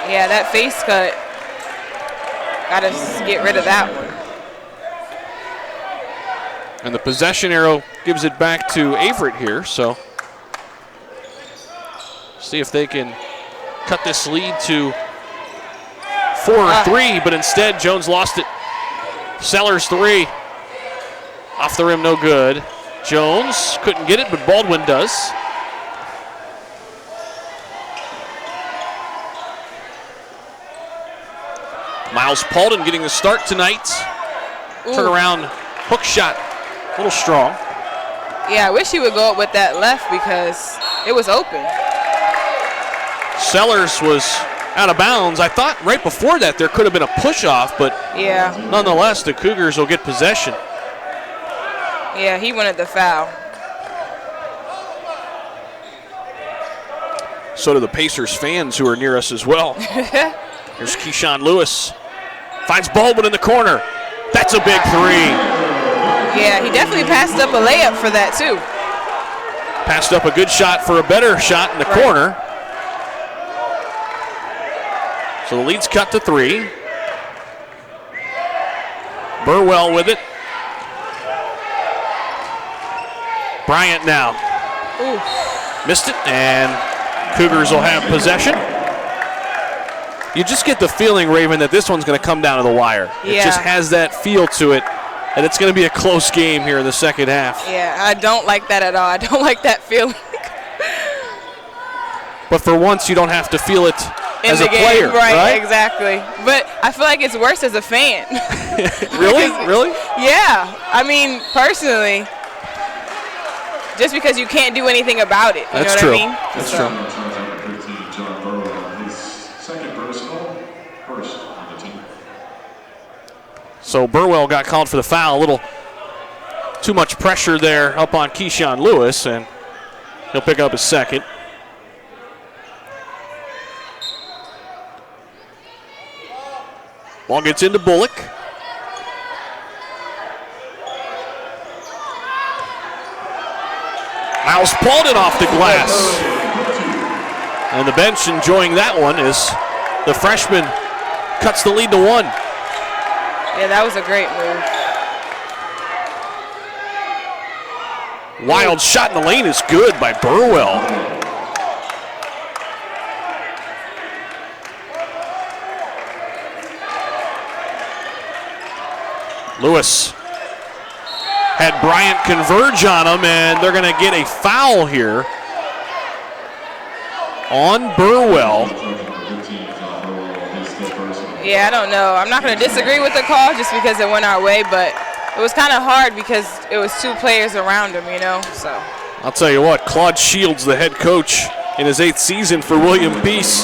Yeah, that face cut. Got to get rid of that one. And the possession arrow gives it back to Averett here, so see if they can cut this lead to 4-3, but instead Jones lost it. Sellers 3. Off the rim, no good. Jones couldn't get it, but Baldwin does. Miles Paulden getting the start tonight. Turnaround hook shot, a little strong. Yeah, I wish he would go up with that left because it was open. Sellers was out of bounds. I thought right before that there could have been a push off, but nonetheless, the Cougars will get possession. Yeah, he wanted the foul. So do the Pacers fans who are near us as well. Here's Keyshawn Lewis. Finds Baldwin in the corner. That's a big 3. Yeah, he definitely passed up a layup for that too. Passed up a good shot for a better shot in the corner. So the lead's cut to 3. Burwell with it. Bryant now. Missed it, and Cougars will have possession. You just get the feeling, Raven, that this one's going to come down to the wire. Yeah. It just has that feel to it, and it's going to be a close game here in the second half. Yeah, I don't like that at all. I don't like that feeling. But for once, you don't have to feel it as a player, right? Exactly. But I feel like it's worse as a fan. Really? Really? Yeah. I mean, personally, just because you can't do anything about it. You know what I mean? That's true. So Burwell got called for the foul. A little too much pressure there up on Keyshawn Lewis, and he'll pick up his second. Ball gets into Bullock. Miles Paulden off the glass. And the bench enjoying that one as the freshman cuts the lead to 1. Yeah, that was a great move. Wild shot in the lane is good by Burwell. Lewis had Bryant converge on him, and they're going to get a foul here on Burwell. Yeah, I don't know. I'm not going to disagree with the call just because it went our way, but it was kind of hard because it was 2 players around him, you know. So I'll tell you what, Claude Shields, the head coach in his 8th season for William Peace,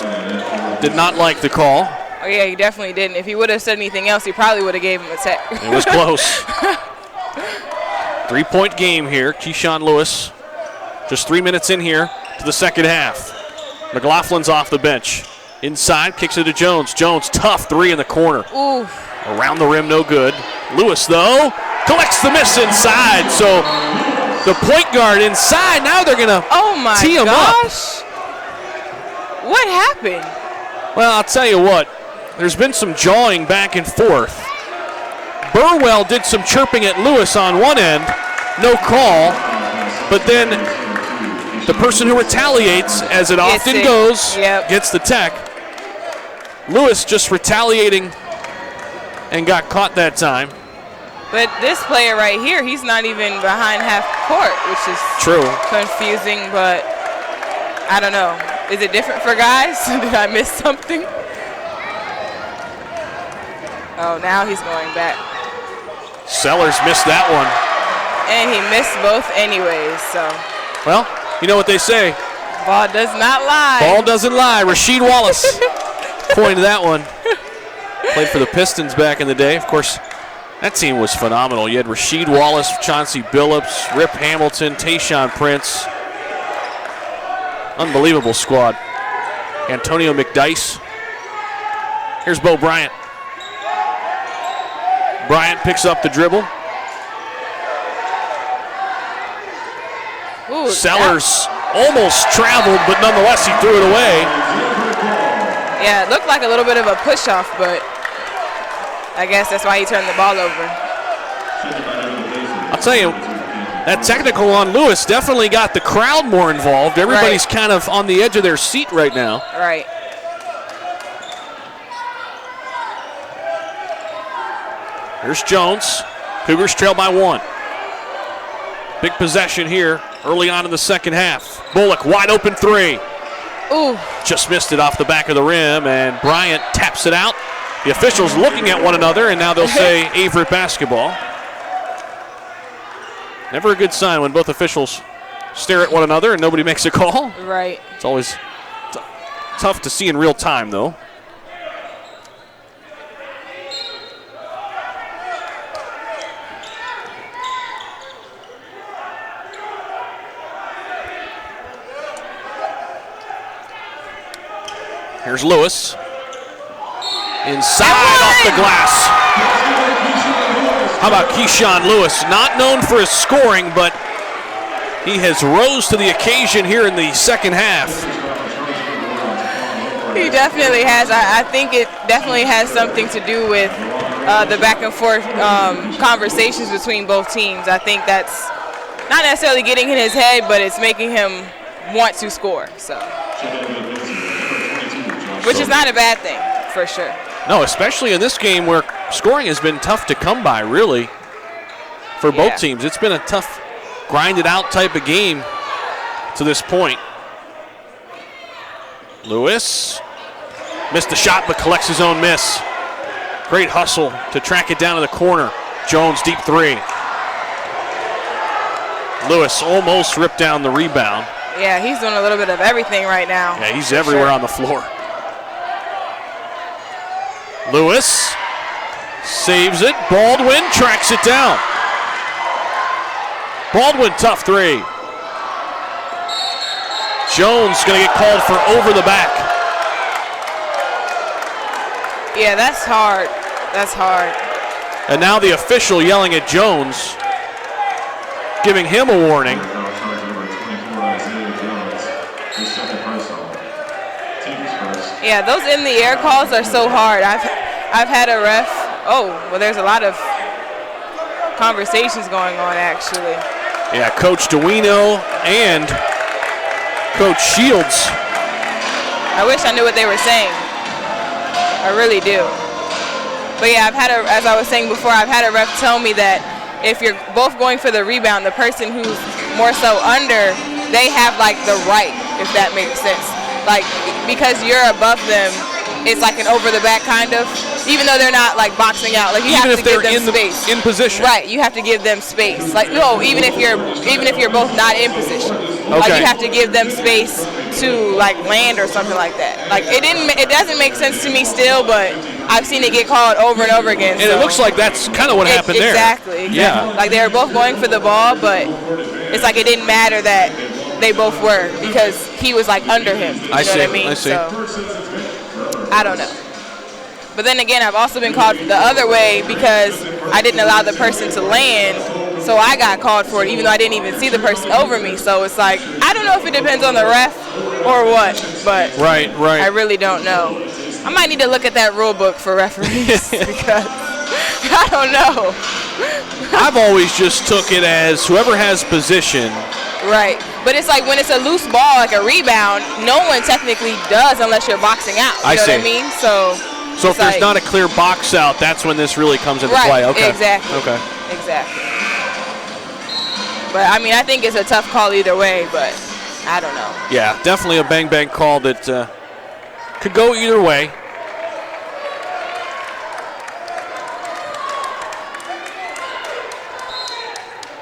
did not like the call. Oh, yeah, he definitely didn't. If he would have said anything else, he probably would have gave him a tech. It was close. 3-point game here. Keyshawn Lewis just 3 minutes in here to the second half. McLaughlin's off the bench. Inside, kicks it to Jones. Jones, tough three in the corner. Ooh. Around the rim, no good. Lewis, though, collects the miss inside. So the point guard inside, now they're going to tee him up. What happened? Well, I'll tell you what. There's been some jawing back and forth. Burwell did some chirping at Lewis on one end, no call. But then the person who retaliates, as it often goes, gets the tech. Lewis just retaliating and got caught that time. But this player right here, he's not even behind half court, which is confusing, but I don't know. Is it different for guys? Did I miss something? Oh, now he's going back. Sellers missed that one. And he missed both anyways, so. Well, you know what they say. Ball does not lie. Ball doesn't lie. Rasheed Wallace coined that one. Played for the Pistons back in the day. Of course, that team was phenomenal. You had Rasheed Wallace, Chauncey Billups, Rip Hamilton, Tayshaun Prince. Unbelievable squad. Antonio McDyess. Here's Bo Bryant. Bryant picks up the dribble. Ooh, Sellers almost traveled, but nonetheless he threw it away. Yeah, it looked like a little bit of a push-off, but I guess that's why he turned the ball over. I'll tell you, that technical on Lewis definitely got the crowd more involved. Everybody's kind of on the edge of their seat right now. Right. Here's Jones. Cougars trail by 1. Big possession here early on in the second half. Bullock, wide open three. Ooh. Just missed it off the back of the rim, and Bryant taps it out. The officials looking at one another, and now they'll say Averett basketball. Never a good sign when both officials stare at one another and nobody makes a call. Right. It's always tough to see in real time, though. Here's Lewis. Inside off the glass. How about Keyshawn Lewis? Not known for his scoring, but he has rose to the occasion here in the second half. He definitely has. I think it definitely has something to do with the back and forth conversations between both teams. I think that's not necessarily getting in his head, but it's making him want to score. So. Which is not a bad thing, for sure. No, especially in this game where scoring has been tough to come by, really, for both teams. It's been a tough, grinded-out type of game to this point. Lewis missed the shot but collects his own miss. Great hustle to track it down to the corner. Jones, deep three. Lewis almost ripped down the rebound. Yeah, he's doing a little bit of everything right now. Yeah, he's everywhere on the floor. Lewis saves it. Baldwin tracks it down. Baldwin, tough three. Jones going to get called for over the back. Yeah, that's hard. That's hard. And now the official yelling at Jones, giving him a warning. Yeah, those in the air calls are so hard. I've had a ref. Oh, well, there's a lot of conversations going on, actually. Yeah, Coach DeWino and Coach Shields. I wish I knew what they were saying. I really do. But yeah, as I was saying before, I've had a ref tell me that if you're both going for the rebound, the person who's more so under, they have like the right, if that makes sense. Like, because you're above them, it's like an over the back kind of, even though they're not like boxing out. Like, you have to give them space. In position. Right, you have to give them space. Like, no, even if you're both not in position. Like you have to give them space to like land or something like that. Like it doesn't make sense to me still, but I've seen it get called over and over again. And it looks like that's kind of what happened there. Exactly. Yeah. Like they were both going for the ball, but it's like it didn't matter that they both were because he was like under him. You know what I mean? I see. So I don't know. But then again, I've also been called the other way because I didn't allow the person to land, so I got called for it even though I didn't even see the person over me. So it's like, I don't know if it depends on the ref or what, but right. I really don't know. I might need to look at that rule book for referees because I don't know. I've always just took it as whoever has position. Right, but it's like when it's a loose ball, like a rebound, no one technically does unless you're boxing out. You know what I mean? So if there's not a clear box out, that's when this really comes into play. Okay. Exactly. Okay. Exactly. But I mean, I think it's a tough call either way, but I don't know. Yeah, definitely a bang call that could go either way.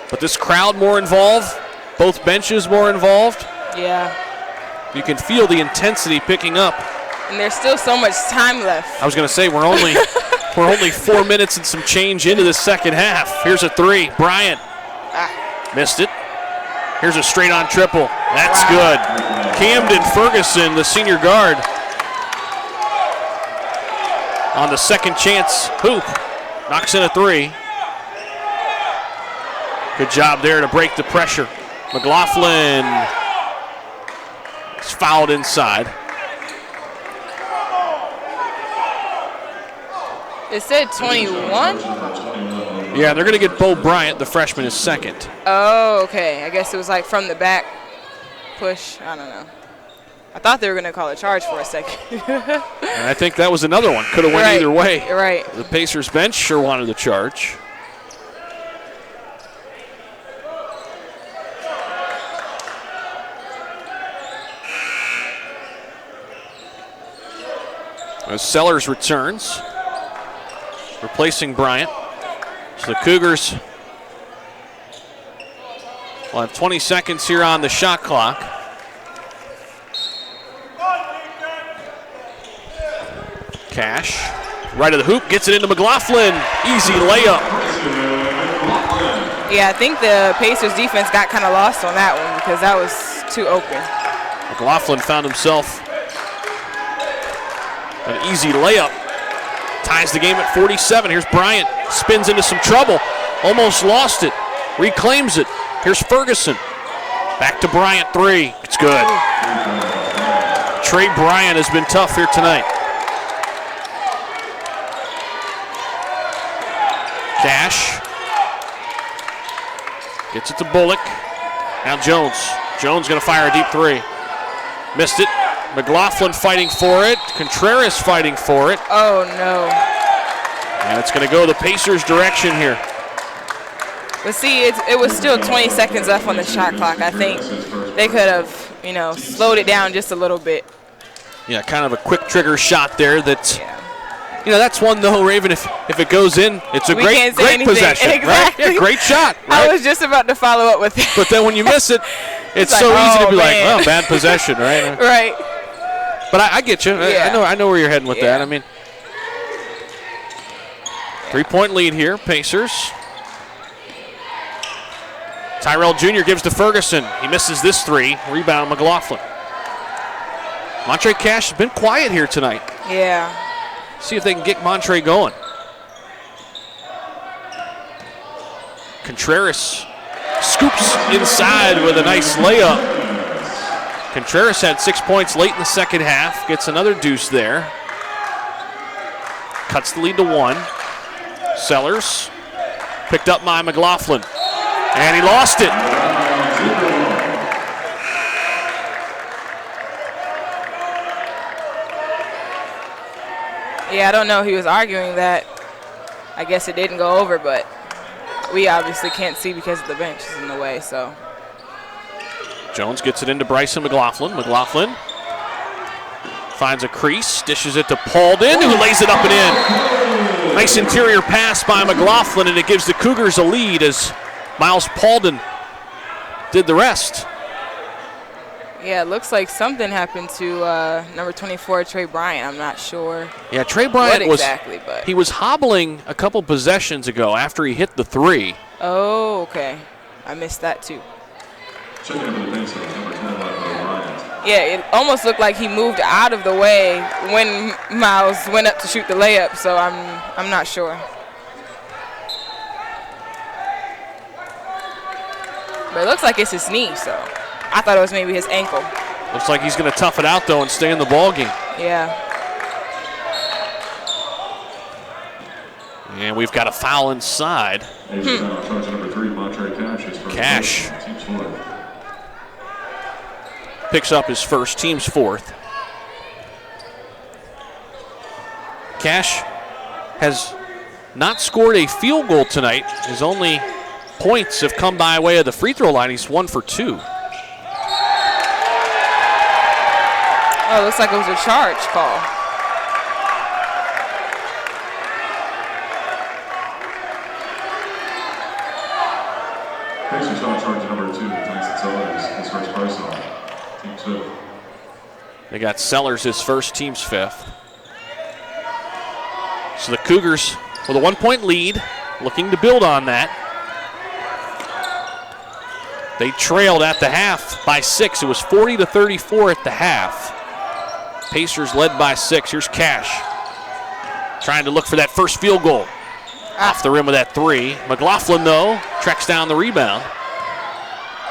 But this crowd more involved, both benches more involved. Yeah. You can feel the intensity picking up. And there's still so much time left. I was going to say we're only 4 minutes and some change into the second half. Here's a three. Bryant missed it. Here's a straight-on triple. That's good. Camden Ferguson, the senior guard, on the second chance hoop, knocks in a three. Good job there to break the pressure. McLaughlin is fouled inside. It said 21? Yeah, they're going to get Bo Bryant, the freshman, is second. Oh, okay. I guess it was like from the back push. I don't know. I thought they were going to call a charge for a second. And I think that was another one. Could have went either way. Right. The Pacers bench sure wanted the charge. As Sellers returns, replacing Bryant. So the Cougars will have 20 seconds here on the shot clock. Cash, right of the hoop, gets it into McLaughlin. Easy layup. Yeah, I think the Pacers defense got kind of lost on that one because that was too open. McLaughlin found himself an easy layup. Ties the game at 47. Here's Bryant. Spins into some trouble. Almost lost it. Reclaims it. Here's Ferguson. Back to Bryant, three. It's good. Trey Bryant has been tough here tonight. Cash. Gets it to Bullock. Now Jones. Jones going to fire a deep three. Missed it. McLaughlin fighting for it. Contreras fighting for it. Oh, no. And it's going to go the Pacers' direction here. But see, it was still 20 seconds left on the shot clock. I think they could have, slowed it down just a little bit. Yeah, kind of a quick trigger shot there that, that's one, though, Raven, if it goes in, it's a great possession. Exactly. Right? Yeah, great shot. Right? I was just about to follow up with it. But then when you miss it, it's so easy to be like, well, bad possession, right? Right. But I get you. Yeah. I know where you're heading with that. I mean, 3-point lead here, Pacers. Tyrell Jr. gives to Ferguson. He misses this three. Rebound, McLaughlin. Montre Cash has been quiet here tonight. Yeah. See if they can get Montre going. Contreras scoops inside with a nice layup. Contreras had 6 points late in the second half. Gets another deuce there. Cuts the lead to one. Sellers picked up by McLaughlin. And he lost it. Yeah, I don't know. He was arguing that. I guess it didn't go over, but we obviously can't see because of the bench is in the way, so. Jones gets it into Bryson McLaughlin. McLaughlin finds a crease, dishes it to Paulden, who lays it up and in. Nice interior pass by McLaughlin, and it gives the Cougars a lead as Miles Paulden did the rest. Yeah, it looks like something happened to number 24, Trey Bryant. I'm not sure. Yeah, Trey Bryant he was hobbling a couple possessions ago after he hit the 3. Oh, okay. I missed that too. Checking in for the base number 25, Bryant. Yeah, it almost looked like he moved out of the way when Miles went up to shoot the layup, so I'm not sure. But it looks like it's his knee, so I thought it was maybe his ankle. Looks like he's going to tough it out, though, and stay in the ball game. Yeah. And we've got a foul inside. Cash picks up his first, team's 4th. Cash has not scored a field goal tonight. His only points have come by way of the free throw line. He's 1 for 2. Oh, it looks like it was a charge call. Pacers shot charge number 2, Tyson Sellers, his first personal, team's 5th. They got Sellers his first, team's 5th. So the Cougars with a 1-point lead, looking to build on that. They trailed at the half by 6. It was 40-34 at the half. Pacers led by 6. Here's Cash trying to look for that first field goal. Off the rim with that 3. McLaughlin, though, tracks down the rebound.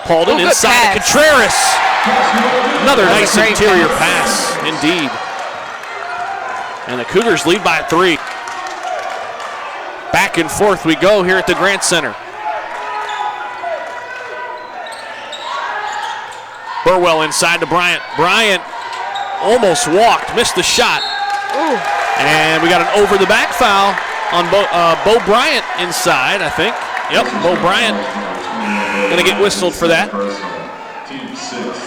Paulden inside to Contreras. Another nice interior pass, indeed. And the Cougars lead by 3. Back and forth we go here at the Grant Center. Burwell inside to Bryant. Bryant almost walked, missed the shot. Ooh. And we got an over-the-back foul on Bo Bryant inside, I think. Yep, Bo Bryant going to get whistled for that. Team 6.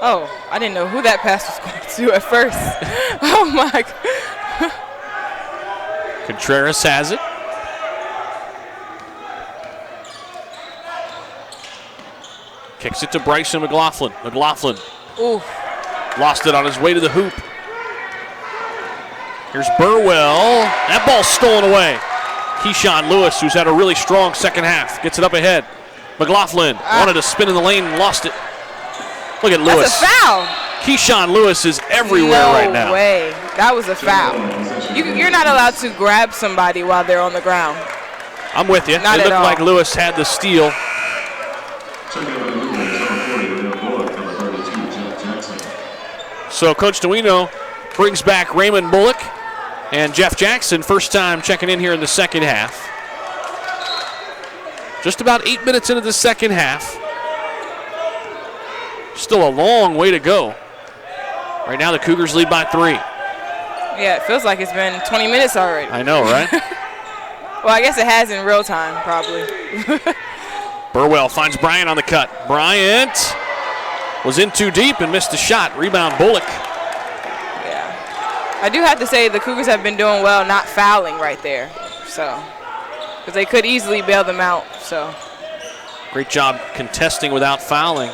Oh, I didn't know who that pass was going to at first. Oh, my God. Contreras has it. Kicks it to Bryson McLaughlin. McLaughlin lost it on his way to the hoop. Here's Burwell. That ball's stolen away. Keyshawn Lewis, who's had a really strong second half, gets it up ahead. McLaughlin wanted to spin in the lane and lost it. Look at Lewis. That's a foul. Keyshawn Lewis is everywhere right now. No way. That was a foul. You're not allowed to grab somebody while they're on the ground. I'm with you. Not it looked at all. like Lewis had the steal. So Coach Duino brings back Raymond Bullock and Jeff Jackson, first time checking in here in the second half. Just about 8 minutes into the second half. Still a long way to go. Right now the Cougars lead by 3. Yeah, it feels like it's been 20 minutes already. I know, right? Well, I guess it has in real time, probably. Burwell finds Bryant on the cut. Bryant was in too deep and missed a shot. Rebound Bullock. Yeah. I do have to say the Cougars have been doing well not fouling right there. So, because they could easily bail them out. So. Great job contesting without fouling.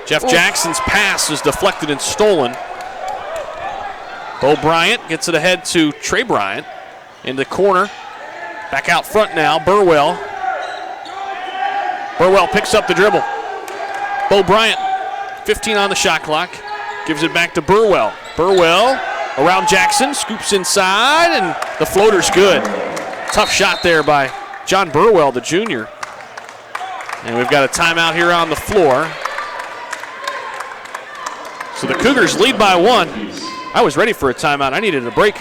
Jeff Jackson's pass is deflected and stolen. Bo Bryant gets it ahead to Trey Bryant in the corner. Back out front now, Burwell. Burwell picks up the dribble. Bo Bryant, 15 on the shot clock. Gives it back to Burwell. Burwell around Jackson, scoops inside, and the floater's good. Tough shot there by John Burwell, the junior. And we've got a timeout here on the floor. So the Cougars lead by 1. I was ready for a timeout. I needed a break.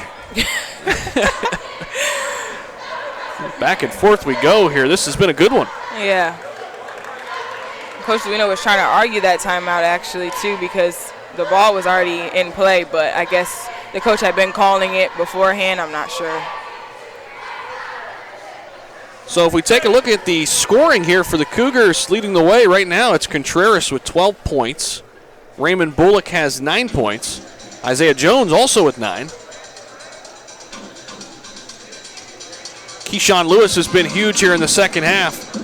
Back and forth we go here. This has been a good one. Yeah. Coach Duino was trying to argue that timeout actually too because the ball was already in play, but I guess the coach had been calling it beforehand. I'm not sure. So if we take a look at the scoring here for the Cougars, leading the way right now, it's Contreras with 12 points. Raymond Bullock has 9 points. Isaiah Jones also with 9. Keyshawn Lewis has been huge here in the second half.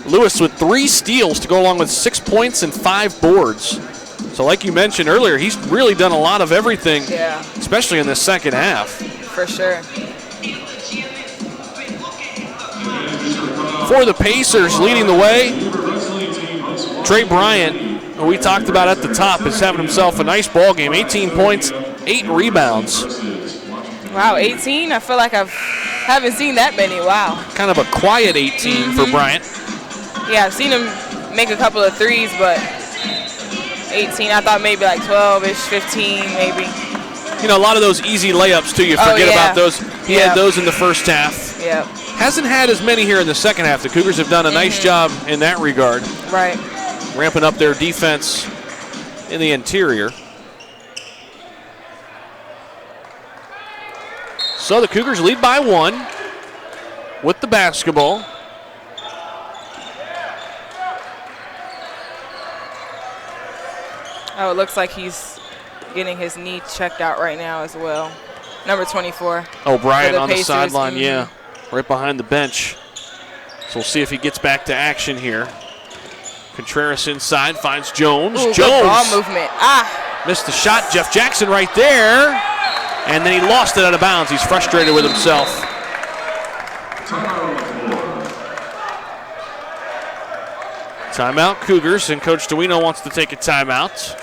Lewis with 3 steals to go along with 6 points and 5 boards. So like you mentioned earlier, he's really done a lot of everything, especially in the second half. For sure. For the Pacers, leading the way, Trey Bryant, who we talked about at the top, is having himself a nice ball game. 18 points, 8 rebounds. Wow, 18? I feel like I haven't seen that many. Wow. Kind of a quiet 18 for Bryant. Yeah, I've seen him make a couple of threes, but 18, I thought maybe like 12-ish, 15 maybe. You know, a lot of those easy layups, too. You forget about those. He had those in the first half. Yep. Hasn't had as many here in the second half. The Cougars have done a nice job in that regard. Right. Ramping up their defense in the interior. So the Cougars lead by 1 with the basketball. Oh, it looks like he's getting his knee checked out right now as well. Number 24. Oh, Bryant on the sideline, yeah. Right behind the bench. So we'll see if he gets back to action here. Contreras inside, finds Jones. Ooh, Jones. Good ball movement. Missed the shot. Jeff Jackson right there. And then he lost it out of bounds. He's frustrated with himself. Timeout, Cougars, and Coach DeWino wants to take a timeout.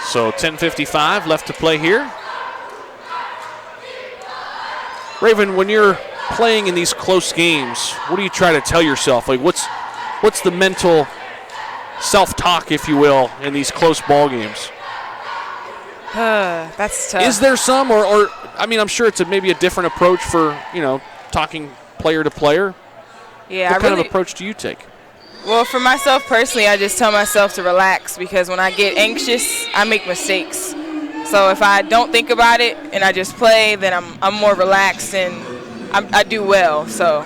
So 10:55 left to play here. Raven, when you're playing in these close games, what do you try to tell yourself? Like, what's the mental self-talk, if you will, in these close ball games? That's tough. Is there some, or I mean, I'm sure it's maybe a different approach for, talking player to player. Yeah. What kind of approach do you take? Well, for myself personally, I just tell myself to relax because when I get anxious, I make mistakes. So if I don't think about it and I just play, then I'm more relaxed and I do well. So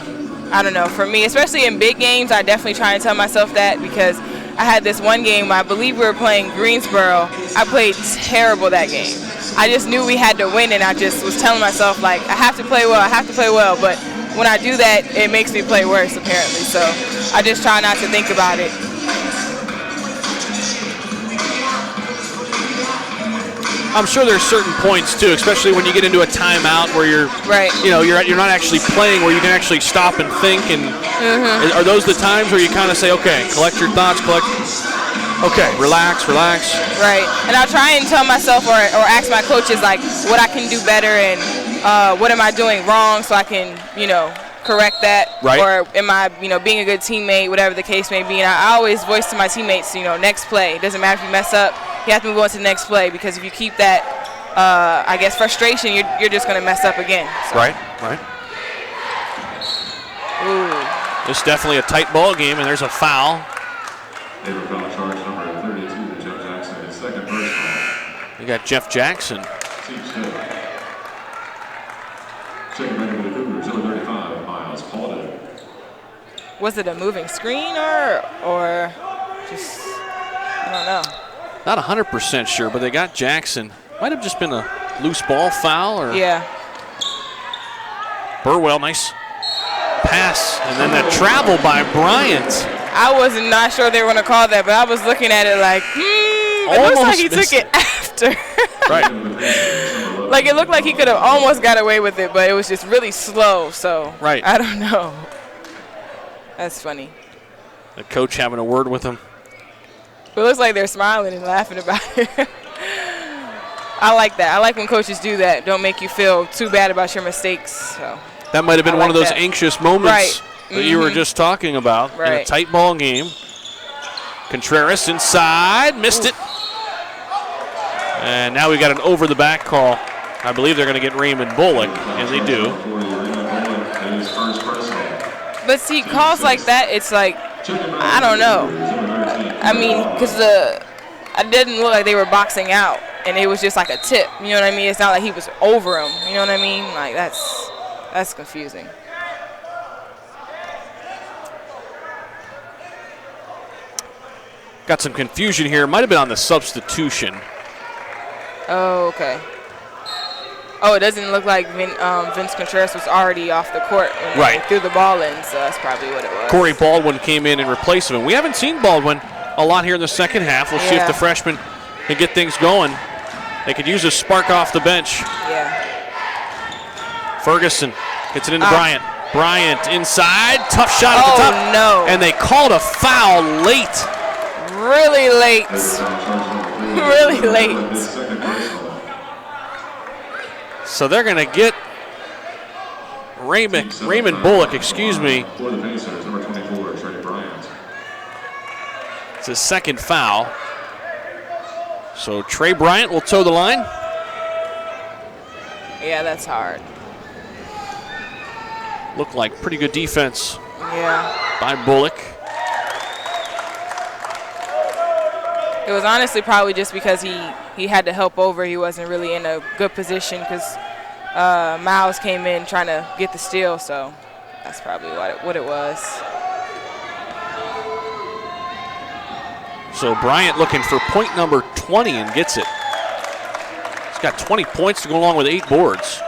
I don't know. For me, especially in big games, I definitely try and tell myself that because I had this one game, I believe we were playing Greensboro. I played terrible that game. I just knew we had to win, and I just was telling myself, like, I have to play well, but when I do that, it makes me play worse, apparently. So I just try not to think about it. I'm sure there's certain points too, especially when you get into a timeout where you're you're not actually playing, where you can actually stop and think. And are those the times where you kind of say, okay, collect your thoughts, relax. Right, and I'll try and tell myself or ask my coaches like what I can do better and what am I doing wrong so I can correct that. Right. Or am I being a good teammate, whatever the case may be. And I always voice to my teammates, next play. It doesn't matter if you mess up. You have to move on to the next play because if you keep that, frustration, you're just going to mess up again. So. Right. Ooh. It's definitely a tight ball game, and there's a foul. They were foul charge number 32 to Jeff Jackson, his second personal. You got Jeff Jackson. Checking back into the Cougars, number 35, Miles Paulden. Was it a moving screen or just, I don't know. Not 100% sure, but they got Jackson. Might have just been a loose ball foul or. Yeah. Burwell, nice pass, and then that travel by Bryant. I was not sure they were going to call that, but I was looking at it like, it looks like he took it after. Right. Like it looked like he could have almost got away with it, but it was just really slow. So right. I don't know. That's funny. The coach having a word with him. But it looks like they're smiling and laughing about it. I like that. I like when coaches do that. Don't make you feel too bad about your mistakes. So that might have been one of those anxious moments that you were just talking about in a tight ball game. Contreras inside, missed it. And now we got an over-the-back call. I believe they're going to get Raymond Bullock, and they do. But see, calls like that, it's like, I don't know. I mean, because it didn't look like they were boxing out, and it was just like a tip. You know what I mean? It's not like he was over him. You know what I mean? Like that's confusing. Got some confusion here. Might have been on the substitution. Oh, okay. Oh, it doesn't look like Vince Contreras was already off the court when right. they threw the ball in, so that's probably what it was. Corey Baldwin came in replace of him. We haven't seen Baldwin a lot here in the second half. We'll see if the freshman can get things going. They could use a spark off the bench. Yeah. Ferguson gets it into Bryant. Bryant inside. Tough shot at the top. Oh, no. And they called a foul late. Really late. Really late. So they're going to get Raymond Bullock, excuse me. For the Pacers, number 24, Trey Bryant. It's his second foul. So Trey Bryant will toe the line. Yeah, that's hard. Looked like pretty good defense by Bullock. It was honestly probably just because he had to help over. He wasn't really in a good position because Miles came in trying to get the steal, so that's probably what it was. So Bryant looking for point number 20 and gets it. He's got 20 points to go along with 8 boards.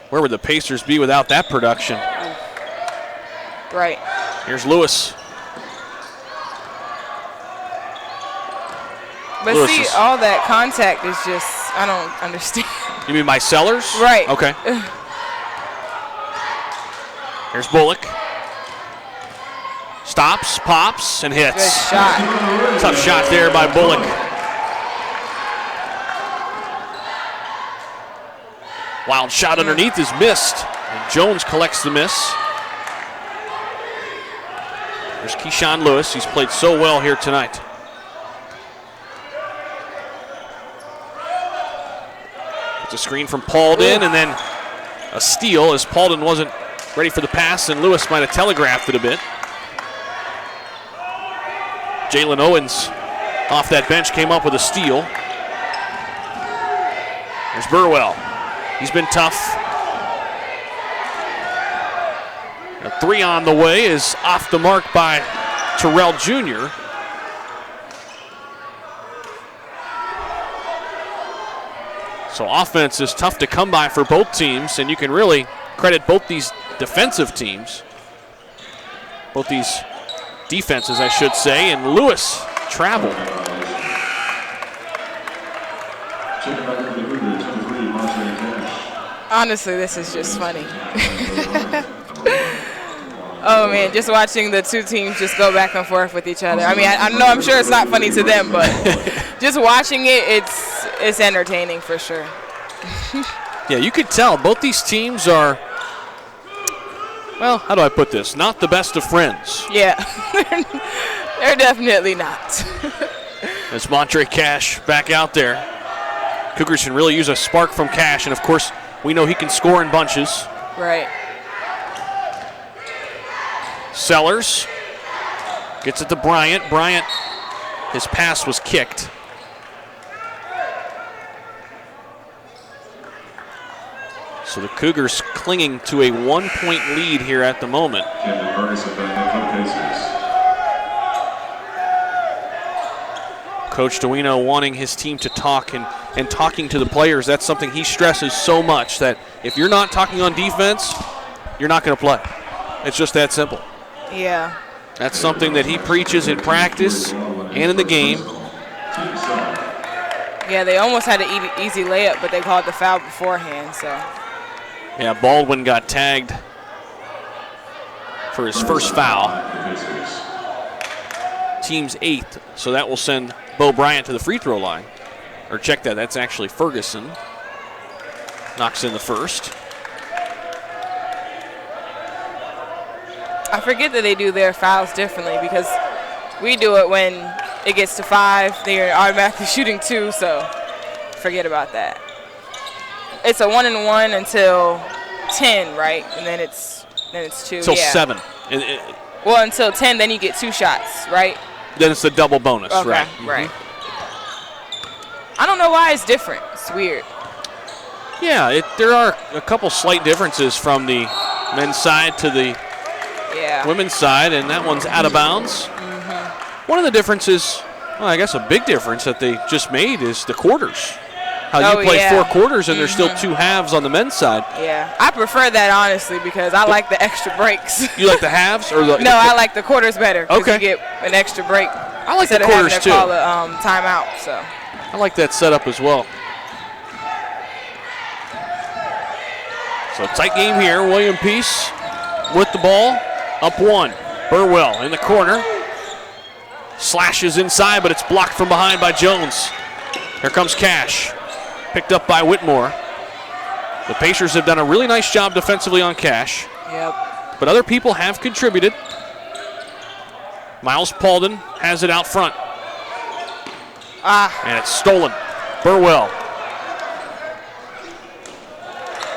Where would the Pacers be without that production? Right. Here's Lewis. But Lewis see, all that contact is just, I don't understand. You mean by Sellers? Right. Okay. Here's Bullock. Stops, pops, and hits. Good shot. Tough shot there by Bullock. Wild shot underneath is missed. And Jones collects the miss. There's Keyshawn Lewis. He's played so well here tonight. It's a screen from Paulden, and then a steal as Paulden wasn't ready for the pass, and Lewis might have telegraphed it a bit. Jalen Owens off that bench came up with a steal. There's Burwell. He's been tough. A 3 on the way is off the mark by Terrell Jr. So offense is tough to come by for both teams, and you can really credit both these defensive teams, both these defenses, I should say, and Lewis traveled. Honestly, this is just funny. Oh man, just watching the two teams just go back and forth with each other. I mean, I know I'm sure it's not funny to them, but just watching it, it's entertaining for sure. Yeah, you could tell both these teams are, well, how do I put this? Not the best of friends. Yeah, they're definitely not. As Montre Cash back out there. Cougars can really use a spark from Cash, and of course, we know he can score in bunches. Right. Sellers gets it to Bryant. Bryant, his pass was kicked. So the Cougars clinging to a 1-point lead here at the moment. Coach Duino wanting his team to talk and talking to the players. That's something he stresses so much, that if you're not talking on defense, you're not going to play. It's just that simple. Yeah. That's something that he preaches in practice and in the game. Yeah, they almost had an easy layup, but they called the foul beforehand, so. Yeah, Baldwin got tagged for his first foul. Team's 8th, so that will send Bo Bryant to the free throw line. Or check that, that's actually Ferguson. Knocks in the first. I forget that they do their fouls differently, because we do it when it gets to 5, they're automatically shooting 2, so forget about that. It's a 1-and-1 until 10, right? And then it's 2. Until 7. Well, until 10, then you get 2 shots, right? Then it's the double bonus, Okay, right? Right. I don't know why it's different. It's weird. Yeah, there are a couple slight differences from the men's side to the women's side, and that one's out of bounds. One of the differences, well, I guess a big difference that they just made is the quarters. How you play 4 quarters and there's still 2 halves on the men's side. Yeah, I prefer that, honestly, because I like the extra breaks. You like the halves? Or No, I like the quarters better. Okay. You get an extra break. I like the quarters, too. Call a timeout, so. I like that setup as well. So tight game here. William Peace with the ball. Up 1. Burwell in the corner. Slashes inside, but it's blocked from behind by Jones. Here comes Cash. Picked up by Whitmore. The Pacers have done a really nice job defensively on Cash. Yep. But other people have contributed. Miles Paulden has it out front. And it's stolen. Burwell.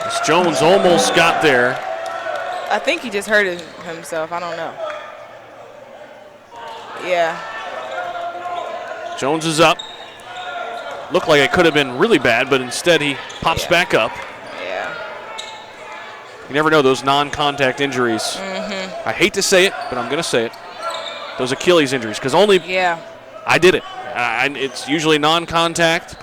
As Jones almost got there. I think he just hurt himself. I don't know. Yeah. Jones is up. Looked like it could have been really bad, but instead he pops back up. Yeah. You never know those non-contact injuries. I hate to say it, but I'm going to say it. Those Achilles injuries, because only I did it. It's usually non-contact.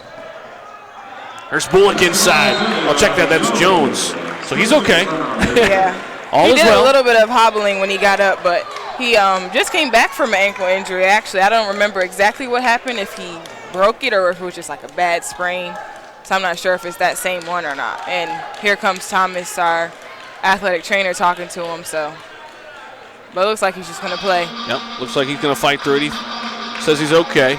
There's Bullock inside. I'll check that. That's Jones. So he's okay. Yeah. All he is did well. a little bit of hobbling when he got up, but he just came back from an ankle injury, actually. I don't remember exactly what happened, if he broke it or if it was just like a bad sprain. So I'm not sure if it's that same one or not. And here comes Thomas, our athletic trainer, talking to him. But it looks like he's just going to play. Yep, looks like he's going to fight through it. He says he's okay.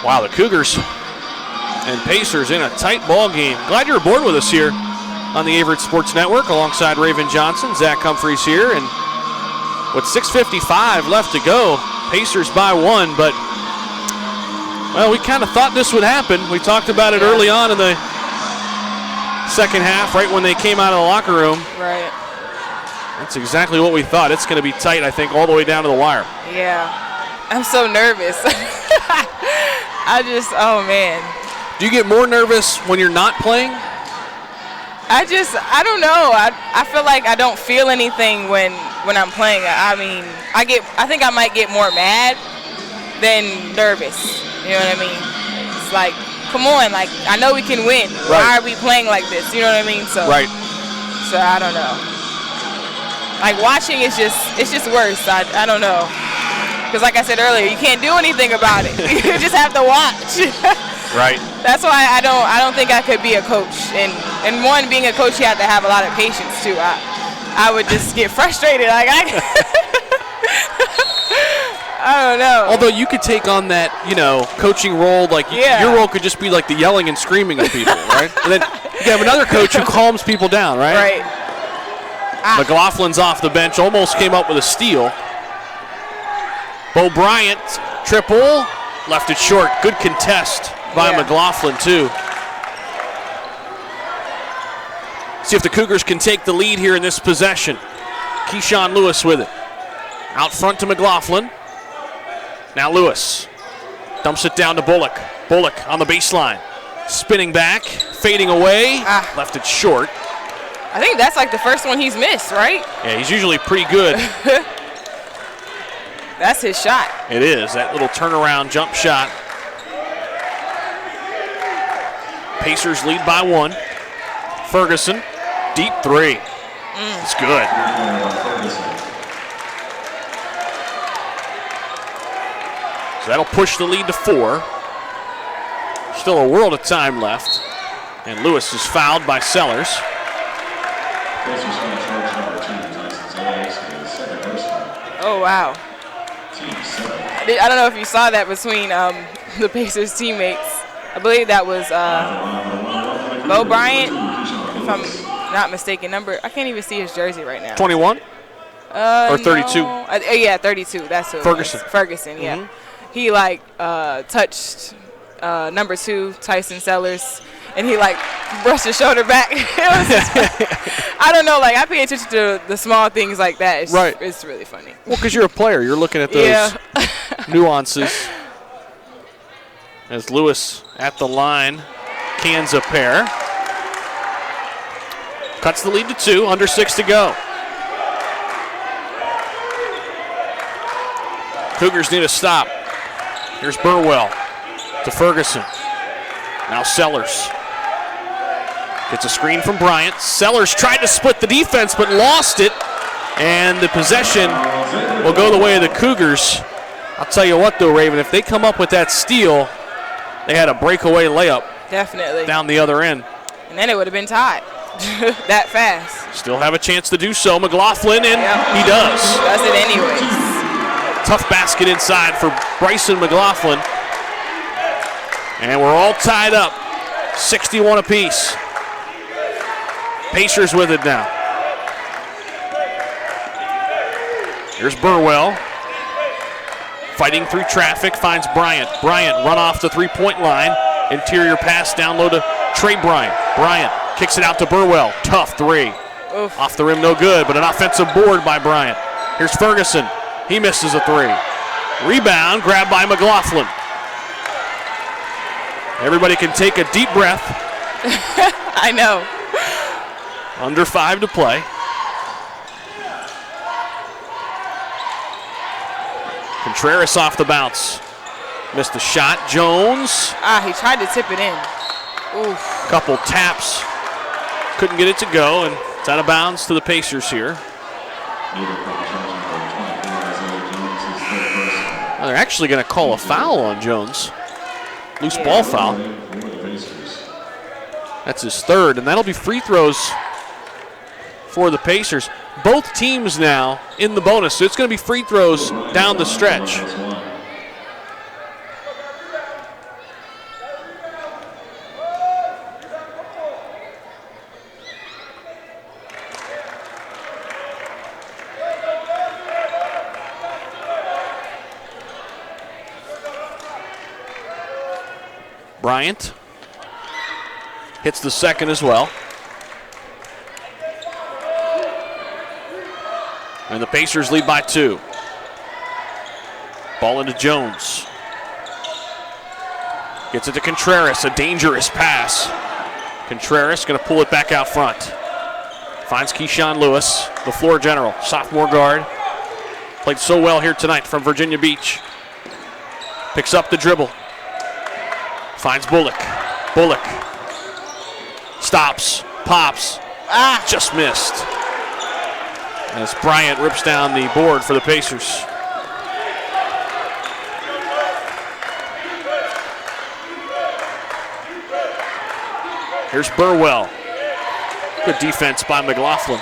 Wow, the Cougars and Pacers in a tight ball game. Glad you're aboard with us here on the Averett Sports Network alongside Raven Johnson. Zach Humphreys here, and with 6:55 left to go, Pacers by 1, but well, we kind of thought this would happen. We talked about it early on in the second half, right when they came out of the locker room. Right. That's exactly what we thought. It's going to be tight, I think, all the way down to the wire. Yeah. I'm so nervous. Oh man. Do you get more nervous when you're not playing? I don't know. I feel like I don't feel anything when I'm playing. I mean, I think I might get more mad than nervous. You know what I mean? It's like, come on, like, I know we can win. Right. Why are we playing like this? You know what I mean? So right. So I don't know. Like, watching is just worse. I don't know. Because like I said earlier, you can't do anything about it. You just have to watch. Right. That's why I don't think I could be a coach. And one, being a coach, you have to have a lot of patience too. I would just get frustrated. Like I don't know. Although you could take on that, coaching role. Like your role could just be like the yelling and screaming of people, right? And then you have another coach who calms people down, right? Right. McLaughlin's off the bench, almost came up with a steal. Bo Bryant, triple, left it short. Good contest by McLaughlin, too. See if the Cougars can take the lead here in this possession. Keyshawn Lewis with it. Out front to McLaughlin. Now Lewis dumps it down to Bullock. Bullock on the baseline. Spinning back, fading away. Left it short. I think that's like the first one he's missed, right? Yeah, he's usually pretty good. That's his shot. It is, that little turnaround jump shot. Pacers lead by 1. Ferguson, deep 3. It's good. So that'll push the lead to 4. Still a world of time left. And Lewis is fouled by Sellers. Oh, wow. I don't know if you saw that between the Pacers teammates. I believe that was Bo Bryant, if I'm not mistaken. I can't even see his jersey right now. 21? Or 32? No. Yeah, 32. That's who. Ferguson. Ferguson, yeah. He touched number 2, Tyson Sellers. and he like brushed his shoulder back. It was just, I don't know, like I pay attention to the small things like that. It's, right. It's really funny. Well, because you're a player, you're looking at those nuances. As Lewis at the line, cans a pair. Cuts the lead to 2, under 6 to go. Cougars need a stop. Here's Burwell to Ferguson. Now Sellers. Gets a screen from Bryant. Sellers tried to split the defense but lost it. And the possession will go the way of the Cougars. I'll tell you what though, Raven, if they come up with that steal, they had a breakaway layup. Definitely. Down the other end. And then it would have been tied that fast. Still have a chance to do so. McLaughlin, and he does. Does it anyways. Tough basket inside for Bryson McLaughlin. And we're all tied up. 61 apiece. Pacers with it now. Here's Burwell. Fighting through traffic, finds Bryant. Bryant run off the three-point line. Interior pass down low to Trey Bryant. Bryant kicks it out to Burwell. Tough three. Oof. Off the rim, no good, but an offensive board by Bryant. Here's Ferguson. He misses a three. Rebound, grabbed by McLaughlin. Everybody can take a deep breath. I know. Under 5 to play. Contreras off the bounce. Missed the shot. Jones. He tried to tip it in. Oof. Couple taps. Couldn't get it to go, and it's out of bounds to the Pacers here. Well, they're actually going to call a foul on Jones. Loose ball foul. That's his third, and that'll be free throws for the Pacers. Both teams now in the bonus, so it's going to be free throws down the stretch. Bryant hits the second as well. And the Pacers lead by 2. Ball into Jones. Gets it to Contreras, a dangerous pass. Contreras going to pull it back out front. Finds Keyshawn Lewis, the floor general, sophomore guard. Played so well here tonight from Virginia Beach. Picks up the dribble. Finds Bullock. Bullock stops, pops, just missed. As Bryant rips down the board for the Pacers. Here's Burwell. Good defense by McLaughlin.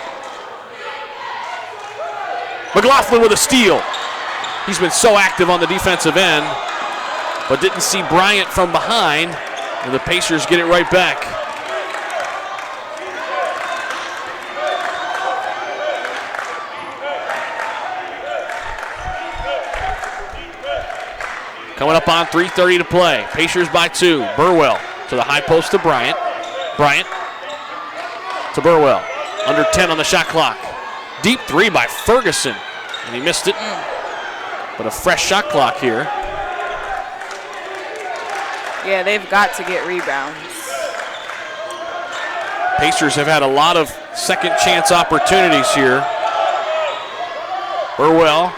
McLaughlin with a steal. He's been so active on the defensive end, but didn't see Bryant from behind, and the Pacers get it right back. Coming up on 3:30 to play. Pacers by 2. Burwell to the high post to Bryant. Bryant to Burwell. Under 10 on the shot clock. Deep three by Ferguson, and he missed it. But a fresh shot clock here. Yeah, they've got to get rebounds. Pacers have had a lot of second chance opportunities here. Burwell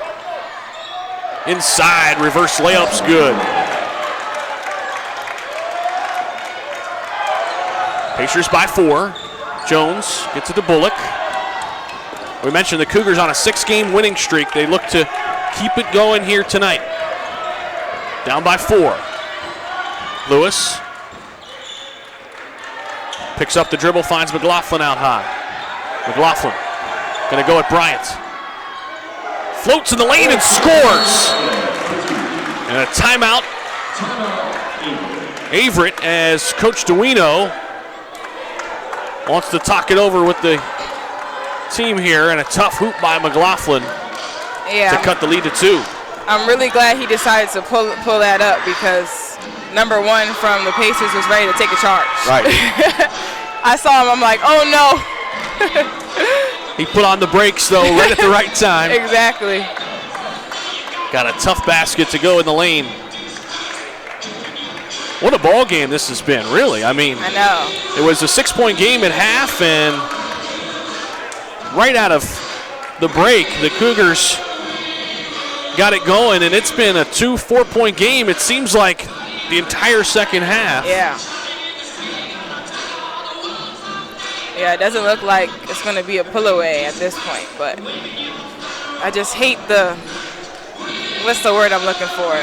inside, reverse layup's good. Pacers by 4. Jones gets it to Bullock. We mentioned the Cougars on a 6-game winning streak. They look to keep it going here tonight. Down by 4. Lewis picks up the dribble, finds McLaughlin out high. McLaughlin gonna go at Bryant. Floats in the lane and scores. And a timeout. Averett, as Coach Duino wants to talk it over with the team here, and a tough hoop by McLaughlin to cut the lead to 2. I'm really glad he decided to pull that up, because number 1 from the Pacers was ready to take a charge. Right. I saw him. I'm like, oh no. He put on the brakes though, right at the right time. Exactly. Got a tough basket to go in the lane. What a ball game this has been, really. I mean, I know. It was a 6-point game at half, and right out of the break, the Cougars got it going, and it's been a 2-4-point game. It seems like the entire second half. Yeah. Yeah, it doesn't look like it's going to be a pull away at this point, but I just hate what's the word I'm looking for?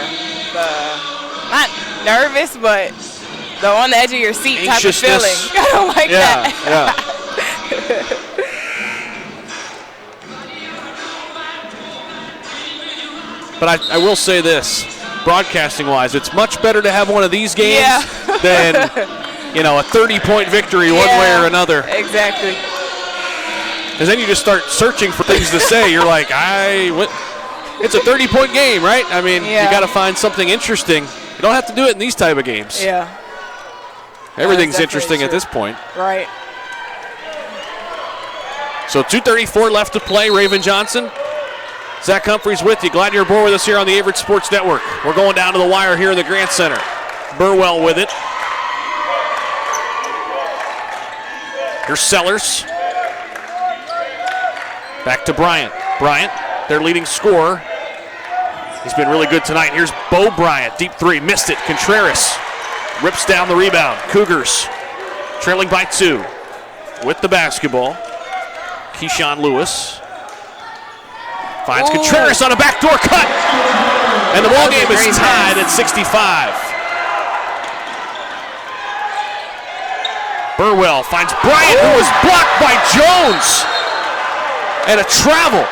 Not nervous, but the on the edge of your seat type of feeling. I don't like that. Yeah. But I will say this, broadcasting-wise, it's much better to have one of these games than, a 30-point victory one way or another. Exactly. Because then you just start searching for things to say. You're like, it's a 30-point game, right? I mean, you got to find something interesting. You don't have to do it in these type of games. Yeah. Everything's interesting at this point. Right. So 2:34 left to play. Raven Johnson, Zach Humphreys with you. Glad you're aboard with us here on the Averett Sports Network. We're going down to the wire here in the Grant Center. Burwell with it. Here's Sellers. Back to Bryant. Bryant, their leading scorer. He's been really good tonight. Here's Bo Bryant. Deep three. Missed it. Contreras rips down the rebound. Cougars trailing by 2 with the basketball. Keyshawn Lewis finds Contreras on a backdoor cut. And the ball game is tied at 65. Burwell finds Bryant, who was blocked by Jones. And a travel.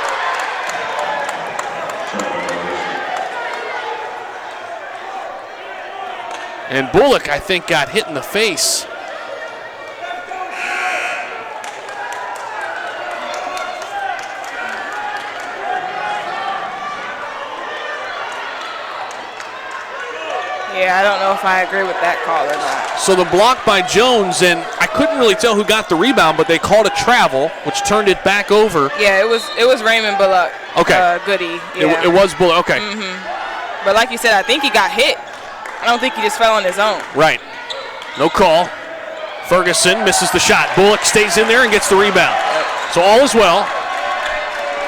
And Bullock, I think, got hit in the face. Yeah, I don't know if I agree with that call or not. So the block by Jones, and I couldn't really tell who got the rebound, but they called a travel, which turned it back over. Yeah, it was Raymond Bullock. Okay. Goody. Yeah. It was Bullock. Okay. Mm-hmm. But like you said, I think he got hit. I don't think he just fell on his own. Right. No call. Ferguson misses the shot. Bullock stays in there and gets the rebound. Yep. So all is well.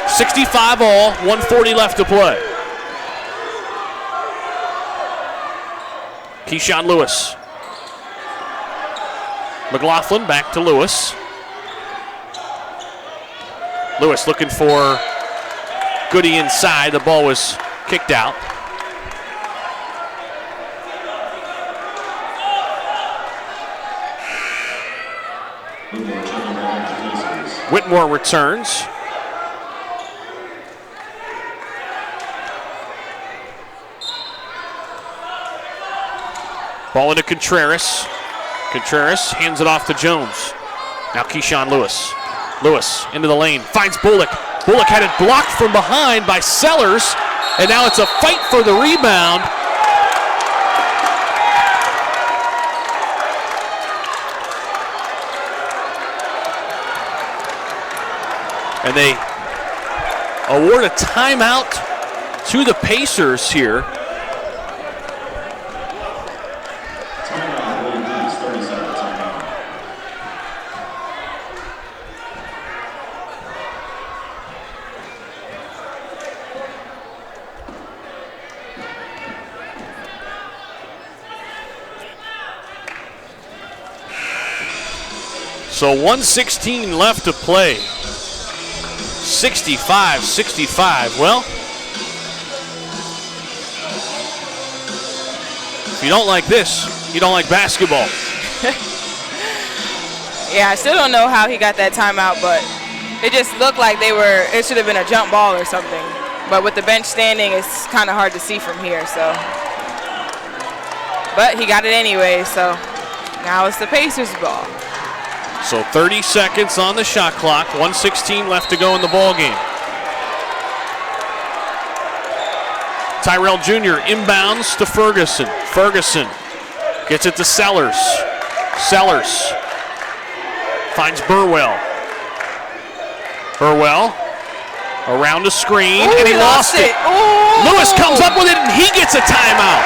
65 all, 140 left to play. Keyshawn Lewis. McLaughlin back to Lewis. Lewis looking for Goody inside. The ball was kicked out. Whitmore returns. Ball into Contreras. Contreras hands it off to Jones. Now Keyshawn Lewis. Lewis into the lane, finds Bullock. Bullock had it blocked from behind by Sellers, and now it's a fight for the rebound. And they award a timeout to the Pacers here. So 1:16 left to play. 65-65. Well, if you don't like this, you don't like basketball. Yeah, I still don't know how he got that timeout, but it just looked like it should have been a jump ball or something. But with the bench standing, it's kind of hard to see from here, so. But he got it anyway, so now it's the Pacers' ball. So 30 seconds on the shot clock, 1:16 left to go in the ball game. Tyrell Jr. inbounds to Ferguson. Ferguson Gets it to Sellers. Sellers finds Burwell. Burwell around the screen, and he lost it. Lewis comes up with it, and he gets a timeout.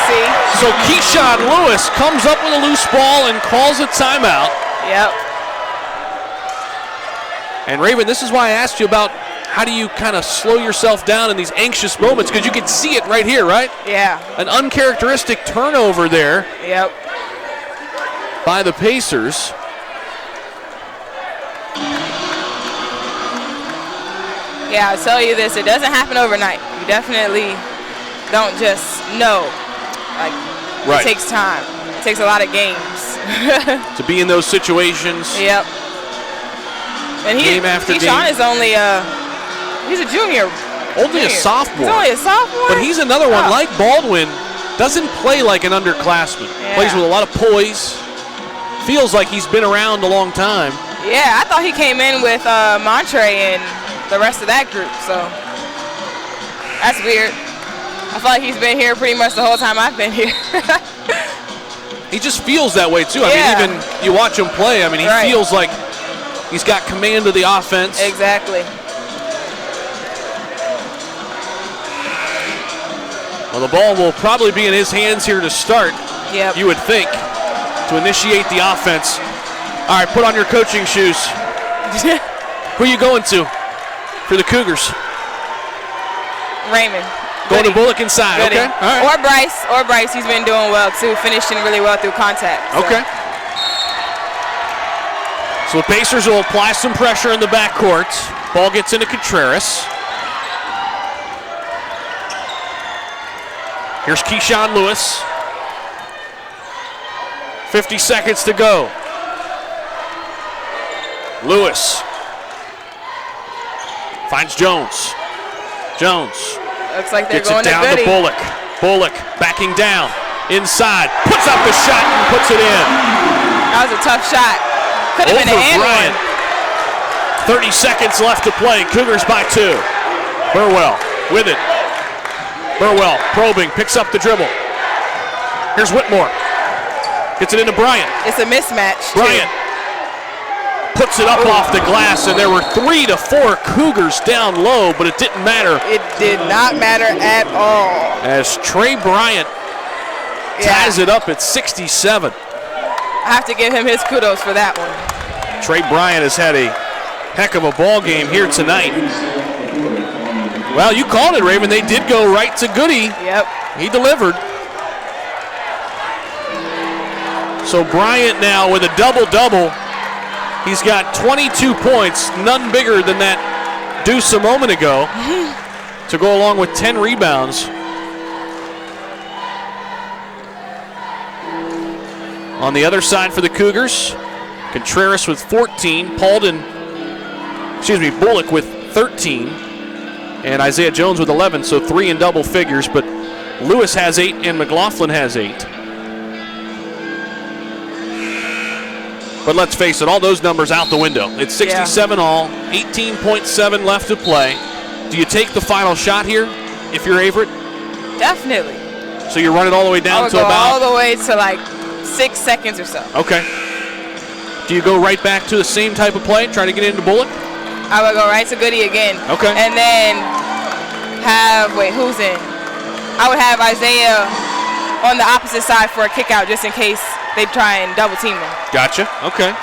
See? So Keyshawn Lewis comes up with a loose ball and calls a timeout. Yep. And Raven, this is why I asked you about how do you kind of slow yourself down in these anxious moments, because you can see it right here, right? Yeah. An uncharacteristic turnover there. Yep. By the Pacers. Yeah, I'll tell you this, it doesn't happen overnight. You definitely don't just know. Like, right. It takes time. It takes a lot of games. To be in those situations. Yep. And game after game. Keyshawn is only he's a junior. Only a sophomore. He's only a sophomore? But he's another one, like Baldwin, doesn't play like an underclassman. Yeah. Plays with a lot of poise. Feels like he's been around a long time. Yeah, I thought he came in with Montre and the rest of that group, so that's weird. I feel like he's been here pretty much the whole time I've been here. He just feels that way too. Yeah. I mean, even you watch him play, I mean, he feels like he's got command of the offense. Exactly. Well, the ball will probably be in his hands here to start. Yep. You would think, to initiate the offense. All right, put on your coaching shoes. Who are you going to for the Cougars? Raymond. Going to Bullock inside, Goody. okay. All right. Or Bryce, he's been doing well too, finishing really well through contact. So. Okay. So the Pacers will apply some pressure in the backcourt. Ball gets into Contreras. Here's Keyshawn Lewis. 50 seconds to go. Lewis finds Jones. Jones. Looks like they're gets going it down to Bullock. Bullock backing down. Inside. Puts up the shot and puts it in. That was a tough shot. Could have been an and Bryant. 30 seconds left to play. Cougars by 2. Burwell with it. Burwell probing. Picks up the dribble. Here's Whitmore. Gets it into Bryant. It's a mismatch. Bryant puts it up off the glass, and there were 3 to 4 Cougars down low, but it didn't matter. It did not matter at all. As Trey Bryant ties it up at 67. I have to give him his kudos for that one. Trey Bryant has had a heck of a ball game here tonight. Well, you called it, Raven. They did go right to Goody. Yep. He delivered. So Bryant now with a double-double. He's got 22 points, none bigger than that deuce a moment ago, to go along with 10 rebounds. On the other side for the Cougars, Contreras with 14, Bullock with 13, and Isaiah Jones with 11, so 3 in double figures, but Lewis has 8 and McLaughlin has 8. But let's face it, all those numbers out the window. It's 67 all, 18.7 left to play. Do you take the final shot here if you're Averett? Definitely. So you run it all the way down to about? all the way to like 6 seconds or so. Okay. Do you go right back to the same type of play, try to get into Bullock? I would go right to Goody again. Okay. And then who's in? I would have Isaiah on the opposite side for a kick out just in case they try and double team him. Gotcha. Okay.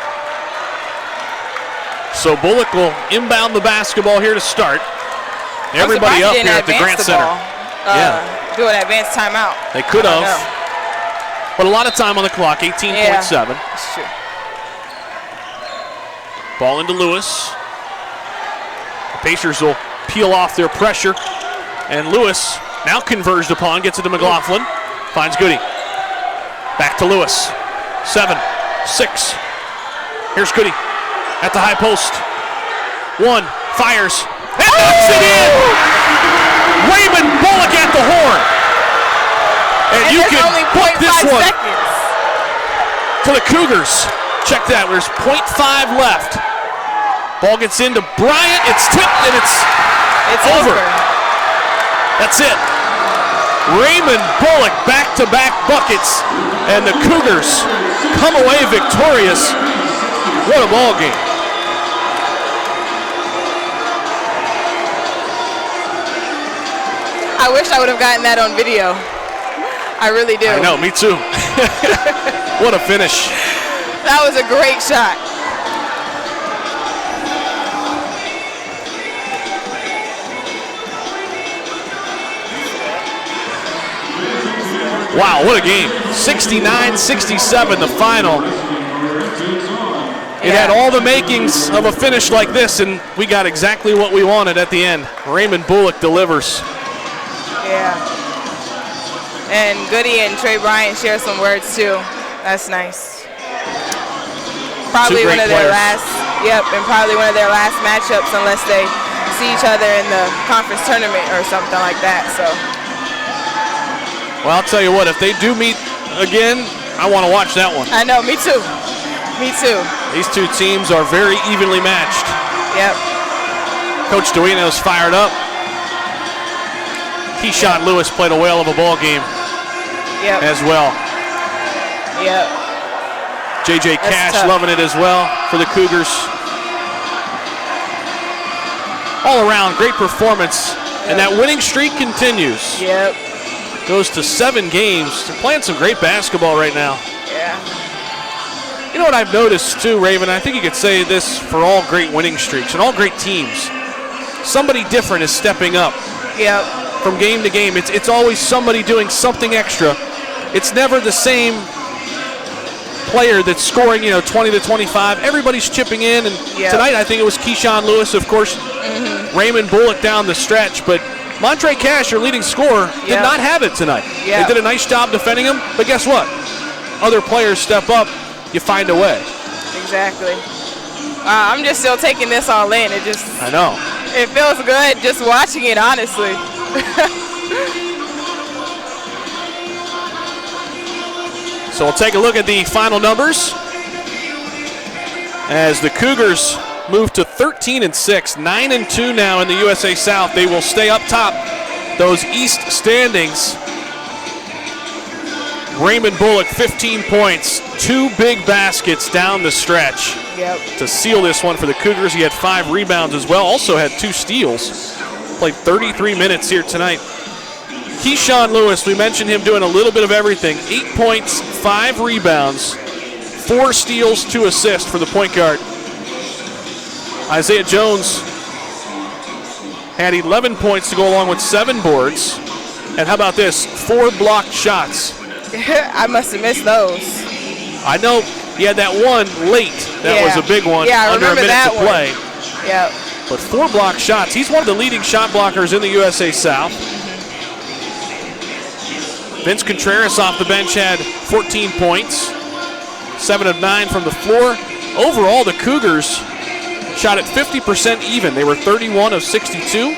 So Bullock will inbound the basketball here to start. Everybody up here at the Grant Center. Do an advanced timeout. They could have. But a lot of time on the clock, 18.7. That's true. Ball into Lewis. The Pacers will peel off their pressure. And Lewis, now converged upon, gets it to McLaughlin. Finds Goody. Back to Lewis. 7, 6. Here's Goody at the high post. 1, fires, and knocks it in! Raymond Bullock at the horn. And you can put this one to the Cougars. Check that, there's 0.5 left. Ball gets into Bryant, it's tipped, and it's over. That's it. Raymond Bullock back-to-back buckets, and the Cougars come away victorious. What a ball game. I wish I would have gotten that on video. I really do. I know, me too. What a finish. That was a great shot. Wow, what a game. 69-67, the final. It had all the makings of a finish like this, and we got exactly what we wanted at the end. Raymond Bullock delivers. Yeah. And Goody and Trey Bryant share some words too. That's nice. Probably one of their last, and probably one of their last matchups unless they see each other in the conference tournament or something like that. So. Well, I'll tell you what, if they do meet again, I want to watch that one. I know, me too. Me too. These two teams are very evenly matched. Yep. Coach Dueno's fired up. Keyshawn Lewis played a whale of a ball game as well. Yep. JJ Cash loving it as well for the Cougars. All around, great performance. And that winning streak continues. Yep. Goes to 7 games. They're playing some great basketball right now. Yeah. You know what I've noticed too, Raven? I think you could say this for all great winning streaks and all great teams. Somebody different is stepping up. Yep. From game to game. It's always somebody doing something extra. It's never the same player that's scoring, 20 to 25. Everybody's chipping in, and tonight I think it was Keyshawn Lewis, of course, Raymond Bullock down the stretch, but Montre Cash, your leading scorer, did not have it tonight. They did a nice job defending him, but guess what? Other players step up, you find a way. Exactly. I'm just still taking this all in. I know. It feels good just watching it, honestly. So we'll take a look at the final numbers as the Cougars move to 13-6, 9-2 now in the USA South. They will stay up top those East standings. Raymond Bullock, 15 points, 2 big baskets down the stretch to seal this one for the Cougars. He had 5 rebounds as well, also had 2 steals. Played 33 minutes here tonight. Keyshawn Lewis, we mentioned him doing a little bit of everything. 8 points, 5 rebounds, 4 steals, 2 assists for the point guard. Isaiah Jones had 11 points to go along with 7 boards. And how about this? 4 blocked shots. I must have missed those. I know he had that one late. That was a big one under a minute to play. Yep. But 4 blocked shots. He's one of the leading shot blockers in the USA South. Vince Contreras off the bench had 14 points, 7 of 9 from the floor. Overall, the Cougars shot at 50% even. They were 31 of 62.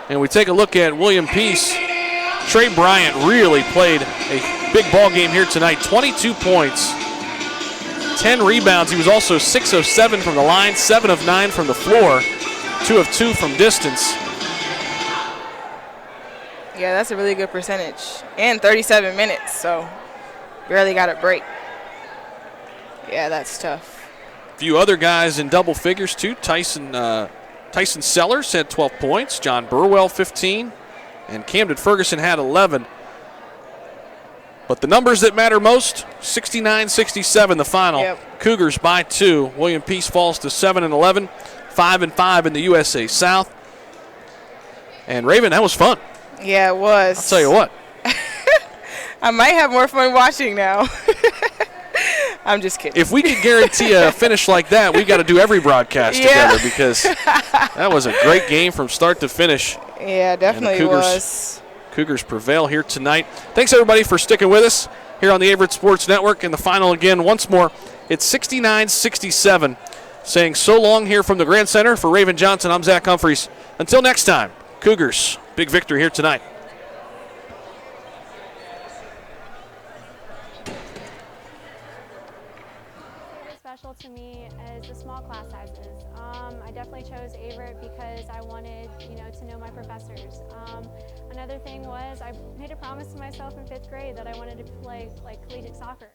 And we take a look at William Peace. Trey Bryant really played a big ball game here tonight. 22 points, 10 rebounds. He was also 6 of 7 from the line, 7 of 9 from the floor, 2 of 2 from distance. Yeah, that's a really good percentage. And 37 minutes, so barely got a break. Yeah, that's tough. A few other guys in double figures too. Tyson Sellers had 12 points. John Burwell 15. And Camden Ferguson had 11. But the numbers that matter most, 69-67 the final. Cougars by 2. William Peace falls to 7-11, 5-5 in the USA South. And Raven, that was fun. Yeah, it was. I'll tell you what. I might have more fun watching now. I'm just kidding. If we could guarantee a finish like that, we've got to do every broadcast together because that was a great game from start to finish. Yeah, definitely was. Cougars prevail here tonight. Thanks, everybody, for sticking with us here on the Averett Sports Network. In the final again, once more, it's 69-67. Saying so long here from the Grand Center. For Raven Johnson, I'm Zach Humphreys. Until next time, Cougars, big victory here tonight. Special to me is the small class sizes. I definitely chose Averett because I wanted wanted, you know, to know my professors. Another thing was I made a promise to myself in 5th grade that I wanted to play like collegiate soccer.